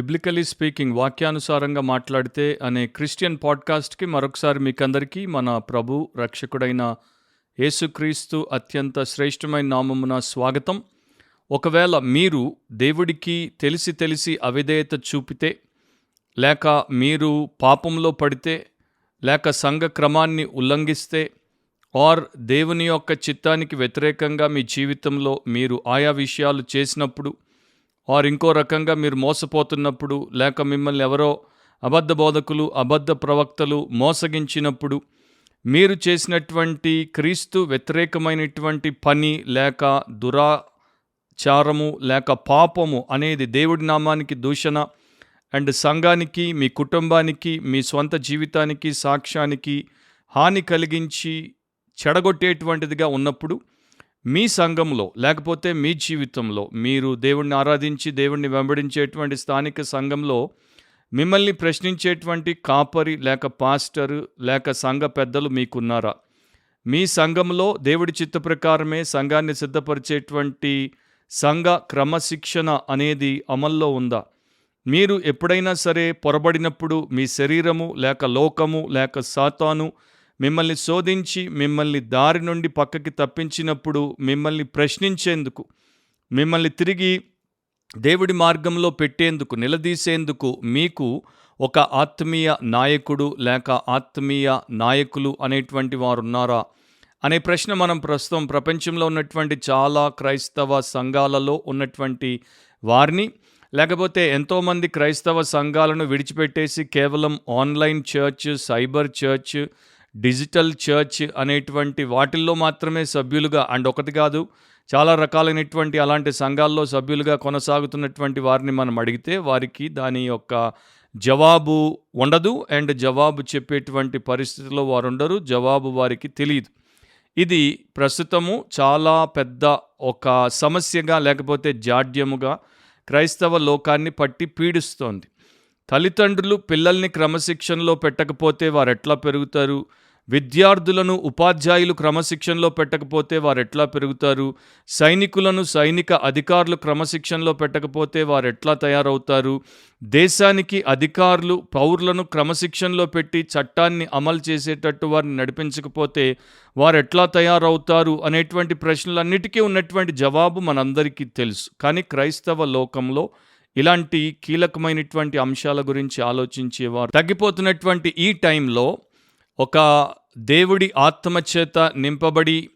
Biblically speaking వాక్యానుసారంగా మాట్లాడితే అనే క్రిస్టియన్ పాడ్కాస్ట్కి మరొకసారి మీకందరికీ మన ప్రభు రక్షకుడైన యేసుక్రీస్తు అత్యంత శ్రేష్టమైన నామమున స్వాగతం. ఒకవేళ మీరు దేవుడికి తెలిసి అవిధేయత చూపితే, లేక మీరు పాపంలో పడితే, లేక సంఘ క్రమాన్ని ఉల్లంఘిస్తే, ఆర్ దేవుని యొక్క చిత్తానికి వ్యతిరేకంగా మీ జీవితంలో మీరు ఆయా విషయాలు చేసినప్పుడు, ఆర్ ఇంకో రకంగా మీరు మోసపోతున్నప్పుడు, లేక మిమ్మల్ని ఎవరో అబద్ధ బోధకులు, అబద్ధ ప్రవక్తలు మోసగించినప్పుడు, మీరు చేసినటువంటి క్రీస్తు వ్యతిరేకమైనటువంటి పని లేక దురాచారము లేక పాపము అనేది దేవుడి నామానికి దూషణ అండ్ సంఘానికి, మీ కుటుంబానికి, మీ స్వంత జీవితానికి, సాక్ష్యానికి హాని కలిగించి చెడగొట్టేటువంటిదిగా ఉన్నప్పుడు, మీ సంఘంలో లేకపోతే మీ జీవితంలో మీరు దేవుణ్ణి ఆరాధించి దేవుణ్ణి వెంబడించేటువంటి స్థానిక సంఘంలో మిమ్మల్ని ప్రశ్నించేటువంటి కాపరి లేక పాస్టరు లేక సంఘ పెద్దలు మీకున్నారా? మీ సంఘంలో దేవుడి చిత్త ప్రకారమే సంఘాన్ని సిద్ధపరిచేటువంటి సంఘ క్రమశిక్షణ అనేది అమల్లో ఉందా? మీరు ఎప్పుడైనా సరే పొరబడినప్పుడు మీ శరీరము లేక లోకము లేక సాతాను మిమ్మల్ని శోధించి మిమ్మల్ని దారి నుండి పక్కకి తప్పించినప్పుడు మిమ్మల్ని ప్రశ్నించేందుకు, మిమ్మల్ని తిరిగి దేవుడి మార్గంలో పెట్టేందుకు, నిలదీసేందుకు మీకు ఒక ఆత్మీయ నాయకుడు లేక ఆత్మీయ నాయకులు అనేటువంటి వారు ఉన్నారా అనే ప్రశ్న మనం ప్రస్తుతం ప్రపంచంలో ఉన్నటువంటి చాలా క్రైస్తవ సంఘాలలో ఉన్నటువంటి వారిని, లేకపోతే ఎంతోమంది క్రైస్తవ సంఘాలను విడిచిపెట్టేసి కేవలం online church, cyber church, digital church అనేటువంటి వాటిల్లో మాత్రమే సభ్యులుగా, అండ్ ఒకటి కాదు చాలా రకాలైనటువంటి అలాంటి సంఘాల్లో సభ్యులుగా కొనసాగుతున్నటువంటి వారిని మనం అడిగితే వారికి దాని యొక్క జవాబు ఉండదు అండ్ జవాబు చెప్పేటువంటి పరిస్థితిలో వారు ఉండరు, జవాబు వారికి తెలియదు. ఇది ప్రస్తుతము చాలా పెద్ద ఒక సమస్యగా లేకపోతే జాడ్యముగా క్రైస్తవ లోకాన్ని పట్టి పీడిస్తోంది. తల్లిదండ్రులు పిల్లల్ని క్రమశిక్షణలో పెట్టకపోతే వారు ఎట్లా పెరుగుతారు? విద్యార్థులను ఉపాధ్యాయులు క్రమశిక్షణలో పెట్టకపోతే వారు ఎట్లా పెరుగుతారు? సైనికులను సైనిక అధికారులు క్రమశిక్షణలో పెట్టకపోతే వారు ఎట్లా తయారవుతారు? దేశానికి అధికారులు పౌరులను క్రమశిక్షణలో పెట్టి చట్టాన్ని అమలు చేసేటట్టు వారిని నడిపించకపోతే వారు ఎట్లా తయారవుతారు అనేటువంటి ప్రశ్నలన్నిటికీ ఉన్నటువంటి జవాబు మనందరికీ తెలుసు. కానీ క్రైస్తవ లోకంలో ఇలాంటి కీలకమైనటువంటి అంశాల గురించి ఆలోచించేవారు తగ్గిపోతున్నటువంటి ఈ టైంలో ఒక దేవుడి ఆత్మచేత నింపబడి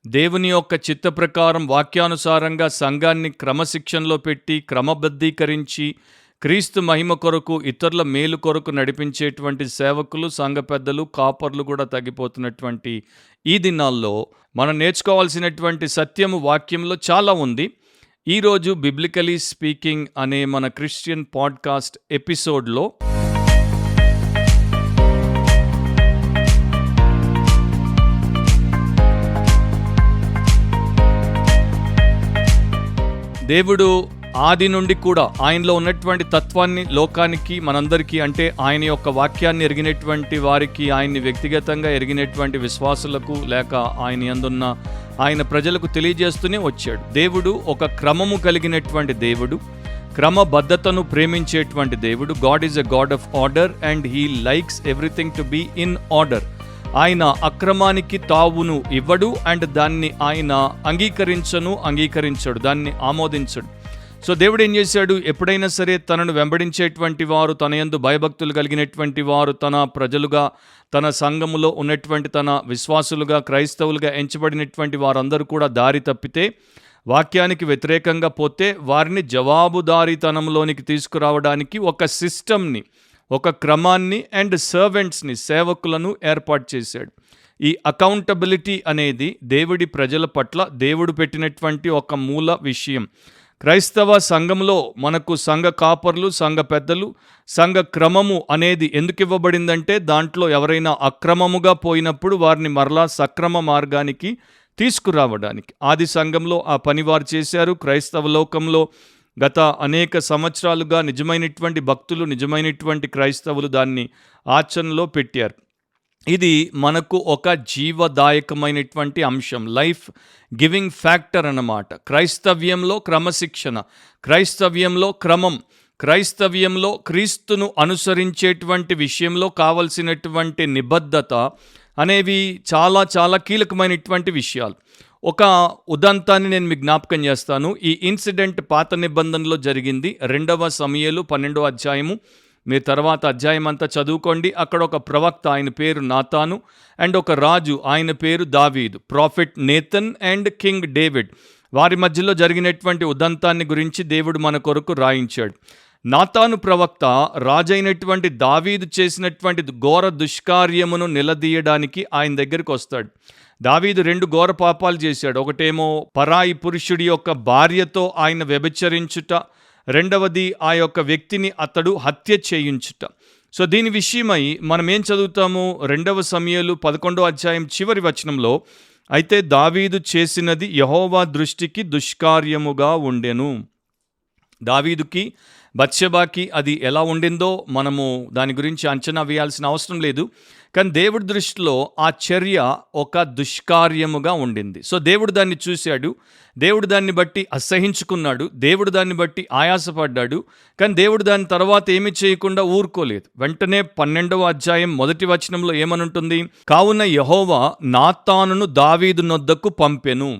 దేవుని యొక్క చిత్త ప్రకారం వాక్యానుసారంగా సంఘాన్ని క్రమశిక్షణలో పెట్టి క్రమబద్ధీకరించి క్రీస్తు మహిమ కొరకు, ఇతరుల మేలు కొరకు నడిపించేటువంటి సేవకులు, సంఘ పెద్దలు, కాపర్లు కూడా తగ్గిపోతున్నటువంటి ఈ దినాల్లో మనం నేర్చుకోవాల్సినటువంటి సత్యము వాక్యంలో చాలా ఉంది. ఈరోజు బిబ్లికలీ స్పీకింగ్ అనే మన క్రిస్టియన్ పాడ్కాస్ట్ ఎపిసోడ్లో దేవుడు ఆది నుండి కూడా ఆయనలో ఉన్నటువంటి తత్వాన్ని లోకానికి, మనందరికీ, అంటే ఆయన యొక్క వాక్యాన్ని ఎరిగినటువంటి వారికి, ఆయన్ని వ్యక్తిగతంగా ఎరిగినటువంటి విశ్వాసులకు లేక ఆయన యందున్న ఆయన ప్రజలకు తెలియజేస్తూనే వచ్చాడు. దేవుడు ఒక క్రమము కలిగినటువంటి దేవుడు, క్రమబద్ధతను ప్రేమించేటువంటి దేవుడు. God is a God of order and he likes everything to be in order. ఆయన అక్రమానికి తావును ఇవ్వడు అండ్ దాన్ని ఆయన అంగీకరించడు, దాన్ని ఆమోదించడు. సో దేవుడు ఏం చేశాడు? ఎప్పుడైనా సరే తనను వెంబడించేటువంటి వారు, తన యందు భయభక్తులు కలిగినటువంటి వారు, తన ప్రజలుగా, తన సంఘములో ఉన్నటువంటి తన విశ్వాసులుగా, క్రైస్తవులుగా ఎంచబడినటువంటి వారందరూ కూడా దారి తప్పితే, వాక్యానికి వ్యతిరేకంగా పోతే వారిని జవాబుదారీతనంలోనికి తీసుకురావడానికి ఒక సిస్టమ్ని, ఒక క్రమాన్ని అండ్ సర్వెంట్స్ని, సేవకులను ఏర్పాటు చేశాడు. ఈ అకౌంటబిలిటీ అనేది దేవుడి ప్రజల పట్ల దేవుడు పెట్టినటువంటి ఒక మూల విషయం. క్రైస్తవ సంఘంలో మనకు సంఘ కాపర్లు, సంఘ పెద్దలు, సంఘ క్రమము అనేది ఎందుకు ఇవ్వబడిందంటే, దాంట్లో ఎవరైనా అక్రమముగా పోయినప్పుడు వారిని మరలా సక్రమ మార్గానికి తీసుకురావడానికి. ఆది సంఘంలో ఆ పని వారు చేశారు. క్రైస్తవ లోకంలో గత అనేక సంవత్సరాలుగా నిజమైనటువంటి భక్తులు, నిజమైనటువంటి క్రైస్తవులు దాన్ని ఆచరణలో పెట్టారు. ఇది మనకు ఒక జీవదాయకమైనటువంటి అంశం, లైఫ్ గివింగ్ ఫ్యాక్టర్ అన్నమాట. క్రైస్తవ్యంలో క్రమశిక్షణ, క్రైస్తవ్యంలో క్రమం, క్రైస్తవ్యంలో క్రీస్తును అనుసరించేటువంటి విషయంలో కావలసినటువంటి నిబద్ధత అనేవి చాలా చాలా కీలకమైనటువంటి విషయాలు. ఒక ఉదంతాన్ని నేను మీకు జ్ఞాపకం చేస్తాను. ఈ ఇన్సిడెంట్ పాత నిబంధనలో జరిగింది. 2 సమూయేలు 12వ అధ్యాయము. మీరు తర్వాత అధ్యాయం అంతా చదువుకోండి. అక్కడ ఒక ప్రవక్త, ఆయన పేరు నాతాను, అండ్ ఒక రాజు, ఆయన పేరు దావీదు. Prophet Nathan and king David, వారి మధ్యలో జరిగినటువంటి ఉదంతాన్ని గురించి దేవుడు మన కొరకు రాయించాడు. నాతాను ప్రవక్త రాజైనటువంటి దావీదు చేసినటువంటి ఘోర దుష్కార్యమును నిలదీయడానికి ఆయన దగ్గరికి వస్తాడు. దావీదు 2 ఘోర పాపాలు చేశాడు. ఒకటేమో పరాయి పురుషుడి యొక్క భార్యతో ఆయన వ్యభిచరించుట, రెండవది ఆ యొక్క వ్యక్తిని అతడు హత్య చేయించుట. సో దీని విషయమై మనం ఏం చదువుతాము? 2 సమూయేలు 11వ అధ్యాయం చివరి వచనంలో, అయితే దావీదు చేసినది యెహోవా దృష్టికి దుష్కార్యముగా ఉండెను. దావీదుకి బత్షెబాకి అది ఎలా ఉండిందో మనము దాని గురించి అంచనా వేయాల్సిన అవసరం లేదు. కానీ దేవుడి దృష్టిలో ఆ చర్య ఒక దుష్కార్యముగా ఉండింది. సో దేవుడు దాన్ని చూశాడు, దేవుడు దాన్ని బట్టి అసహించుకున్నాడు, దేవుడు దాన్ని బట్టి ఆయాసపడ్డాడు. కానీ దేవుడు దాని తర్వాత ఏమి చేయకుండా ఊరుకోలేదు. వెంటనే 12వ అధ్యాయం 1వ వచనంలో ఏమనుంటుంది? కావున యెహోవా నాతానును దావీదు నొద్దకు పంపెను.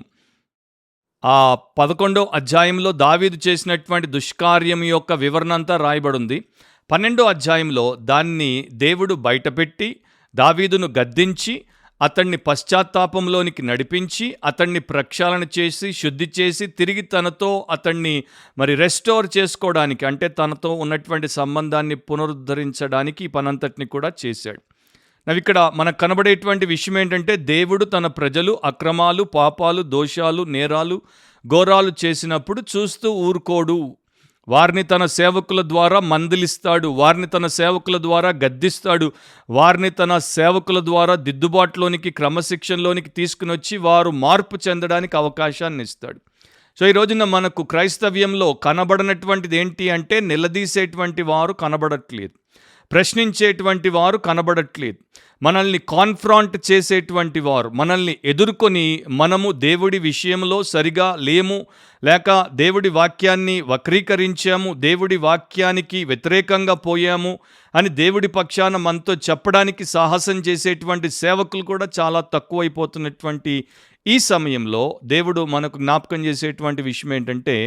ఆ 11వ అధ్యాయంలో దావీదు చేసినటువంటి దుష్కార్యం యొక్క వివరణ అంతా రాయబడింది. 12వ అధ్యాయంలో దాన్ని దేవుడు బయటపెట్టి దావీదును గద్దించి అతన్ని పశ్చాత్తాపంలోనికి నడిపించి అతన్ని ప్రక్షాళన చేసి శుద్ధి చేసి తిరిగి తనతో అతన్ని రెస్టోర్ చేసుకోవడానికి, అంటే తనతో ఉన్నటువంటి సంబంధాన్ని పునరుద్ధరించడానికి ఈ పనంతటిని కూడా చేశాడు. ఇక్కడ మనకు కనబడేటువంటి విషయం ఏంటంటే, దేవుడు తన ప్రజలు అక్రమాలు, పాపాలు, దోషాలు, నేరాలు, ఘోరాలు చేసినప్పుడు చూస్తూ ఊరుకోడు. వారిని తన సేవకుల ద్వారా మందలిస్తాడు, వారిని తన సేవకుల ద్వారా గద్దిస్తాడు, వారిని తన సేవకుల ద్వారా దిద్దుబాటులోనికి, క్రమశిక్షణలోనికి తీసుకుని వచ్చి వారు మార్పు చెందడానికి అవకాశాన్ని ఇస్తాడు. సో ఈ రోజున మనకు క్రైస్తవ్యంలో కనబడనటువంటిది ఏంటి అంటే, నిలదీసేటువంటి వారు కనబడట్లేదు, ప్రశ్నించేటువంటి వారు కనబడట్లేదు, మనల్ని కాన్ఫ్రాంట్ చేసేటువంటి వారు, మనల్ని ఎదుర్కొని మనము దేవుడి విషయంలో సరిగా లేము, లేక దేవుడి వాక్యాన్ని వక్రీకరించాము, దేవుడి వాక్యానికి వ్యతిరేకంగా పోయాము అని దేవుడి పక్షాన మనతో చెప్పడానికి సాహసం చేసేటువంటి సేవకులు కూడా చాలా తక్కువైపోతున్నటువంటి ఈ సమయంలో దేవుడు మనకు జ్ఞాపకం చేసేటువంటి విషయం ఏంటంటే,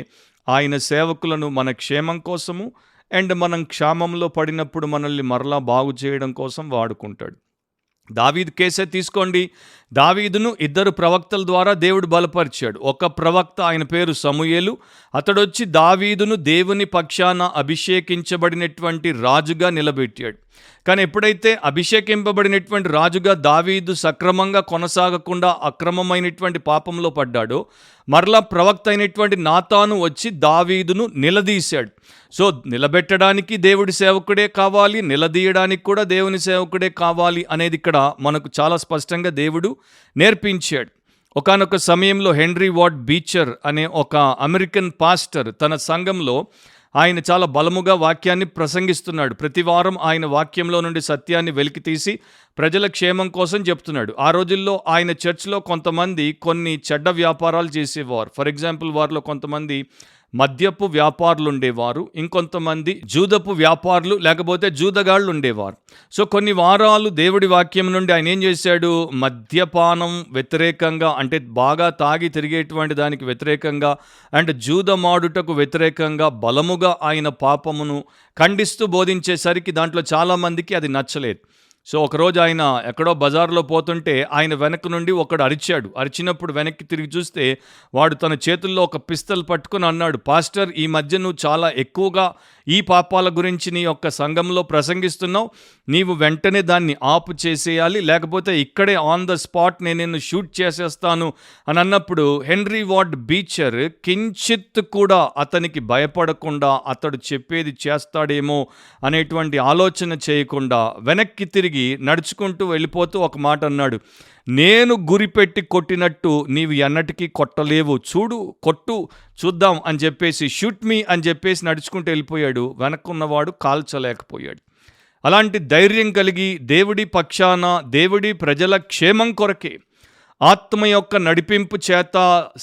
ఆయన సేవకులను మన క్షేమం కోసము అండ్ మనం క్షామంలో పడినప్పుడు మనల్ని మరలా బాగు చేయడం కోసం వాడుకుంటాడు. దావీదు కేసే తీసుకోండి. దావీదును 2 ప్రవక్తల ద్వారా దేవుడు బలపరిచాడు. ఒక ప్రవక్త, ఆయన పేరు సమూయేలు, అతడొచ్చి దావీదును దేవుని పక్షాన అభిషేకించబడినటువంటి రాజుగా నిలబెట్టాడు. కానీ ఎప్పుడైతే అభిషేకింపబడినటువంటి రాజుగా దావీదు సక్రమంగా కొనసాగకుండా అక్రమమైనటువంటి పాపంలో పడ్డాడో, మరలా ప్రవక్త అయినటువంటి నాతాను వచ్చి దావీదును నిలదీశాడు. సో నిలబెట్టడానికి దేవుడి సేవకుడే కావాలి, నిలదీయడానికి కూడా దేవుని సేవకుడే కావాలి అనేది ఇక్కడ మనకు చాలా స్పష్టంగా దేవుడు నేర్పించాడు. ఒకానొక సమయంలో హెన్రీ వార్డ్ బీచర్ అనే ఒక అమెరికన్ పాస్టర్ తన సంఘంలో ఆయన చాలా బలముగా వాక్యాన్ని ప్రసంగిస్తున్నాడు. ప్రతి వారం ఆయన వాక్యంలో నుండి సత్యాన్ని వెలికితీసి ప్రజల క్షేమం కోసం చెప్తున్నాడు. ఆ రోజుల్లో ఆయన చర్చ్లో కొంతమంది కొన్ని చెడ్డ వ్యాపారాలు చేసేవారు. ఫర్ ఎగ్జాంపుల్, వారిలో కొంతమంది మద్యపు వ్యాపారులు ఉండేవారు, ఇంకొంతమంది జూదపు వ్యాపారులు లేకపోతే జూదగాళ్ళు ఉండేవారు. సో కొన్ని వారాలు దేవుడి వాక్యం నుండి ఆయన ఏం చేశాడు? మద్యపానం వ్యతిరేకంగా, అంటే బాగా తాగి తిరిగేటువంటి దానికి వ్యతిరేకంగా అండ్ జూదమాడుటకు వ్యతిరేకంగా బలముగా ఆయన పాపమును ఖండిస్తూ బోధించేసరికి దాంట్లో చాలామందికి అది నచ్చలేదు. సో ఒకరోజు ఆయన ఎక్కడో బజార్లో పోతుంటే ఆయన వెనక నుండి ఒకడు అరిచాడు. అరిచినప్పుడు వెనక్కి తిరిగి చూస్తే వాడు తన చేతుల్లో ఒక పిస్తల్ పట్టుకుని అన్నాడు, పాస్టర్, ఈ మధ్య నువ్వు చాలా ఎక్కువగా ఈ పాపాల గురించి నీ యొక్క సంఘంలో ప్రసంగిస్తున్నావు, నీవు వెంటనే దాన్ని ఆపు చేసేయాలి, లేకపోతే ఇక్కడే ఆన్ ద స్పాట్ నేను షూట్ చేసేస్తాను అని అన్నప్పుడు హెన్రీ వార్డ్ బీచర్ కించిత్ కూడా అతనికి భయపడకుండా, అతడు చెప్పేది చేస్తాడేమో అనేటువంటి ఆలోచన చేయకుండా వెనక్కి తిరిగి నడుచుకుంటూ వెళ్ళిపోతూ ఒక మాట అన్నాడు, నేను గురిపెట్టి కొట్టినట్టు నీవు ఎన్నటికీ కొట్టలేవు, చూడు, కొట్టు చూద్దాం అని చెప్పేసి, షూట్ మీ అని చెప్పేసి నడుచుకుంటూ వెళ్ళిపోయాడు. వెనక్కున్నవాడు కాల్చలేకపోయాడు. అలాంటి ధైర్యం కలిగి దేవుడి పక్షాన, దేవుడి ప్రజల క్షేమం కొరకే ఆత్మ యొక్క నడిపింపు చేత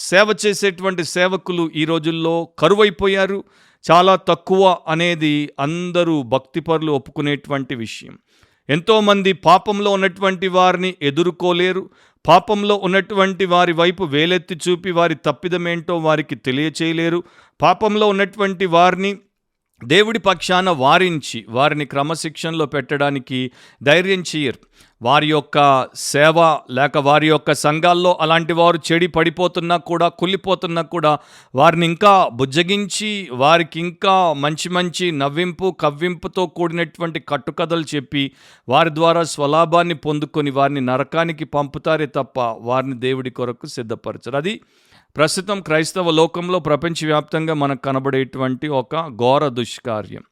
సేవ చేసేటువంటి సేవకులు ఈ రోజుల్లో కరువైపోయారు. చాలా తక్కువ అనేది అందరూ భక్తిపరులు ఒప్పుకునేటువంటి విషయం. ఎంతోమంది పాపంలో ఉన్నటువంటి వారిని ఎదుర్కోలేరు. పాపంలో ఉన్నటువంటి వారి వైపు వేలెత్తి చూపి వారి తప్పిదమేంటో వారికి తెలియచేయలేరు. పాపంలో ఉన్నటువంటి వారిని దేవుడి పక్షాన వారించి వారిని క్రమశిక్షణలో పెట్టడానికి ధైర్యం చేయరు. వారి యొక్క సేవ లేక వారి యొక్క సంఘాల్లో అలాంటి వారు చెడి పడిపోతున్నా కూడా, కుళ్ళిపోతున్నా కూడా వారిని ఇంకా బుజ్జగించి వారికి ఇంకా మంచి మంచి నవ్వింపు కవ్వింపుతో కూడినటువంటి కట్టుకథలు చెప్పి వారి ద్వారా స్వలాభాన్ని పొందుకొని వారిని నరకానికి పంపుతారే తప్ప వారిని దేవుడి కొరకు సిద్ధపరచరు. అది ప్రస్తుతం క్రైస్తవ లోకంలో ప్రపంచవ్యాప్తంగా మనకు కనబడేటువంటి ఒక ఘోర దుష్కార్యం.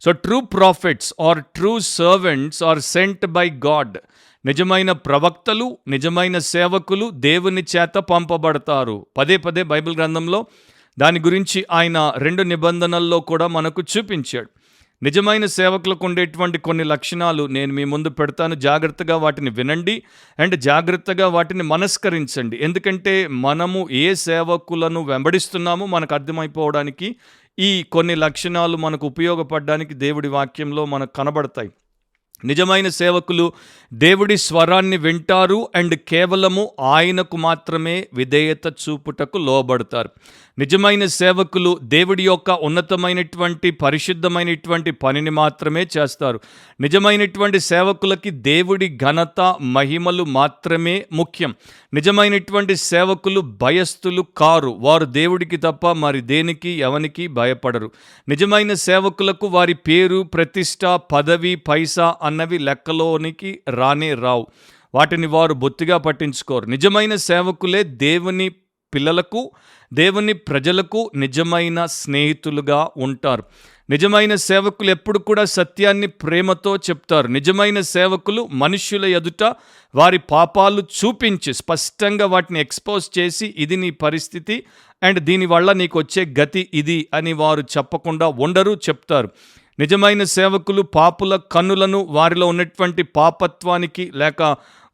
So true prophets or true servants are sent by God. నిజమైన ప్రవక్తలు, నిజమైన సేవకులు దేవుని చేత పంపబడతారు. పదే పదే బైబిల్ గ్రంథంలో దాని గురించి ఆయన 2 నిబంధనల్లో కూడా మనకు చూపించాడు. నిజమైన సేవకులకు ఉండేటువంటి కొన్ని లక్షణాలు నేను మీ ముందు పెడతాను. జాగ్రత్తగా వాటిని వినండి అండ్ జాగ్రత్తగా వాటిని మనస్కరించండి. ఎందుకంటే మనము ఏ సేవకులను వెంబడిస్తున్నామో మనకు అర్థమైపోవడానికి ఈ కొన్ని లక్షణాలు మనకు ఉపయోగపడడానికి దేవుడి వాక్యంలో మనకు కనబడతాయి. నిజమైన సేవకులు దేవుడి స్వరాన్ని వింటారు అండ్ కేవలము ఆయనకు మాత్రమే విధేయత చూపుటకు లోబడతారు. నిజమైన సేవకులు దేవుడి యొక్క ఉన్నతమైనటువంటి పరిశుద్ధమైనటువంటి పనిని మాత్రమే చేస్తారు. నిజమైనటువంటి సేవకులకి దేవుడి ఘనత మహిమలు మాత్రమే ముఖ్యం. నిజమైనటువంటి సేవకులు భయస్థులు కారు. వారు దేవుడికి తప్ప మరి దేనికి ఎవనికి భయపడరు. నిజమైన సేవకులకు వారి పేరు, ప్రతిష్ట, పదవి, పైసా అన్నవి లెక్కలోనికి రానే రావు. వాటిని వారు బొత్తిగా పట్టించుకోరు. నిజమైన సేవకులే దేవుని పిల్లలకు, దేవుని ప్రజలకు నిజమైన స్నేహితులుగా ఉంటారు. నిజమైన సేవకులు ఎప్పుడు కూడా సత్యాన్ని ప్రేమతో చెప్తారు. నిజమైన సేవకులు మనుష్యుల ఎదుట వారి పాపాలు చూపించి స్పష్టంగా వాటిని ఎక్స్పోజ్ చేసి ఇది నీ పరిస్థితి అండ్ దీనివల్ల నీకు వచ్చే గతి ఇది అని వారు చెప్పకుండా ఉండరు, చెప్తారు. నిజమైన సేవకులు పాపుల కన్నులను వారిలో ఉన్నటువంటి పాపత్వానికి లేక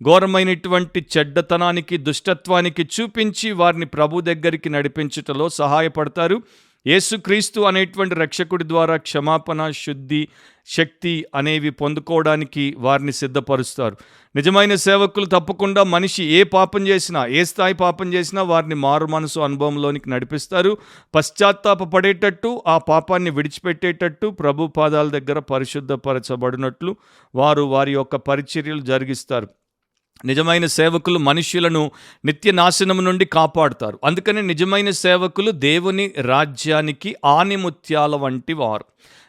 ఘోరమైనటువంటి చెడ్డతనానికి, దుష్టత్వానికి చూపించి వారిని ప్రభు దగ్గరికి నడిపించుటలో సహాయపడతారు. యేసుక్రీస్తు అనేటువంటి రక్షకుడి ద్వారా క్షమాపణ, శుద్ధి, శక్తి అనేవి పొందుకోవడానికి వారిని సిద్ధపరుస్తారు. నిజమైన సేవకులు తప్పకుండా మనిషి ఏ పాపం చేసినా, ఏ స్థాయి పాపం చేసినా వారిని మారు మనసు అనుభవంలోనికి నడిపిస్తారు. పశ్చాత్తాపపడేటట్టు, ఆ పాపాన్ని విడిచిపెట్టేటట్టు ప్రభు పాదాల దగ్గర పరిశుద్ధపరచబడినట్లు వారు వారి యొక్క పరిచర్యలు జరిగిస్తారు. నిజమైన సేవకులు మనుష్యులను నిత్య నాశనము నుండి కాపాడుతారు. అందుకని నిజమైన సేవకులు దేవుని రాజ్యానికి ఆణిముత్యాల వంటి వారు.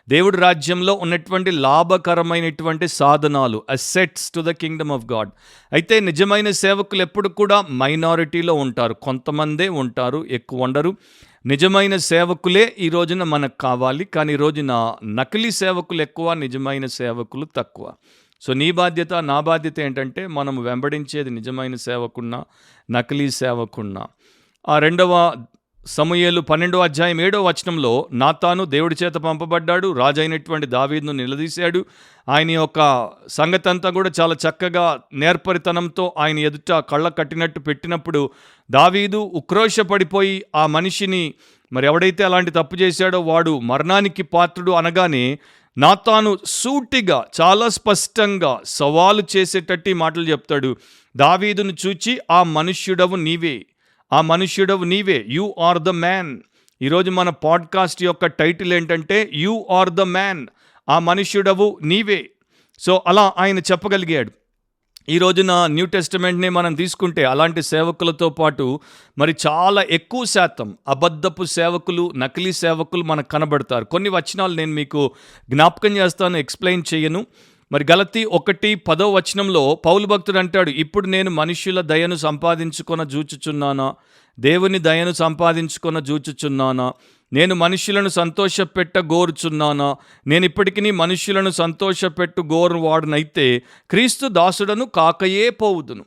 దేవుడి రాజ్యంలో ఉన్నటువంటి లాభకరమైనటువంటి సాధనాలు, assets to the Kingdom of God. అయితే నిజమైన సేవకులు ఎప్పుడు కూడా మైనారిటీలో ఉంటారు. కొంతమందే ఉంటారు, ఎక్కువ ఉండరు. నిజమైన సేవకులే ఈ రోజున మనకు కావాలి. కానీ ఈ రోజున నకిలీ సేవకులు ఎక్కువ, నిజమైన సేవకులు తక్కువ. సో నీ బాధ్యత, నా బాధ్యత ఏంటంటే మనం వెంబడించేది నిజమైన సేవకున్నా, నకిలీ సేవకున్నా. ఆ 2వ సమూయేలు 12వ అధ్యాయం 7వ వచనంలో నాతాను దేవుడి చేత పంపబడ్డాడు, రాజైనటువంటి దావీదును నిలదీశాడు. ఆయన యొక్క సంగతంతా కూడా చాలా చక్కగా నేర్పరితనంతో ఆయన ఎదుట కళ్ళ కట్టినట్టు పెట్టినప్పుడు దావీదు ఉక్రోషపడిపోయి ఆ మనిషిని, మరి ఎవడైతే అలాంటి తప్పు చేశాడో వాడు మరణానికి పాత్రుడు అనగానే నాతాను సూటిగా చాలా స్పష్టంగా సవాలు చేసేటట్టు మాటలు చెప్తాడు. దావీదును చూచి ఆ మనుష్యుడవు నీవే, ఆ మనుష్యుడవు నీవే, యు ఆర్ ద మ్యాన్. ఈరోజు మన పాడ్కాస్ట్ యొక్క టైటిల్ ఏంటంటే యు ఆర్ ద మ్యాన్, ఆ మనుష్యుడవు నీవే. సో అలా ఆయన చెప్పగలిగాడు. ఈ రోజున న్యూ టెస్టమెంట్ని మనం తీసుకుంటే అలాంటి సేవకులతో పాటు మరి చాలా ఎక్కువ శాతం అబద్ధపు సేవకులు, నకిలీ సేవకులు మనకు కనబడతారు. కొన్ని వచనాలు నేను మీకు జ్ఞాపకం చేస్తాను, ఎక్స్ప్లెయిన్ చేయను. మరి గలతీ 1:10 వచనంలో పౌలు భక్తుడు అంటాడు, ఇప్పుడు నేను మనుష్యుల దయను సంపాదించుకొన జూచుచున్నానా, దేవుని దయను సంపాదించుకొన జూచుచున్నానా, నేను మనుష్యులను సంతోషపెట్ట గోరుచున్నానా, నేను ఇప్పటికీ మనుష్యులను సంతోషపెట్టు గోరు వాడునైతే క్రీస్తు దాసుడను కాకయే పోవుదును.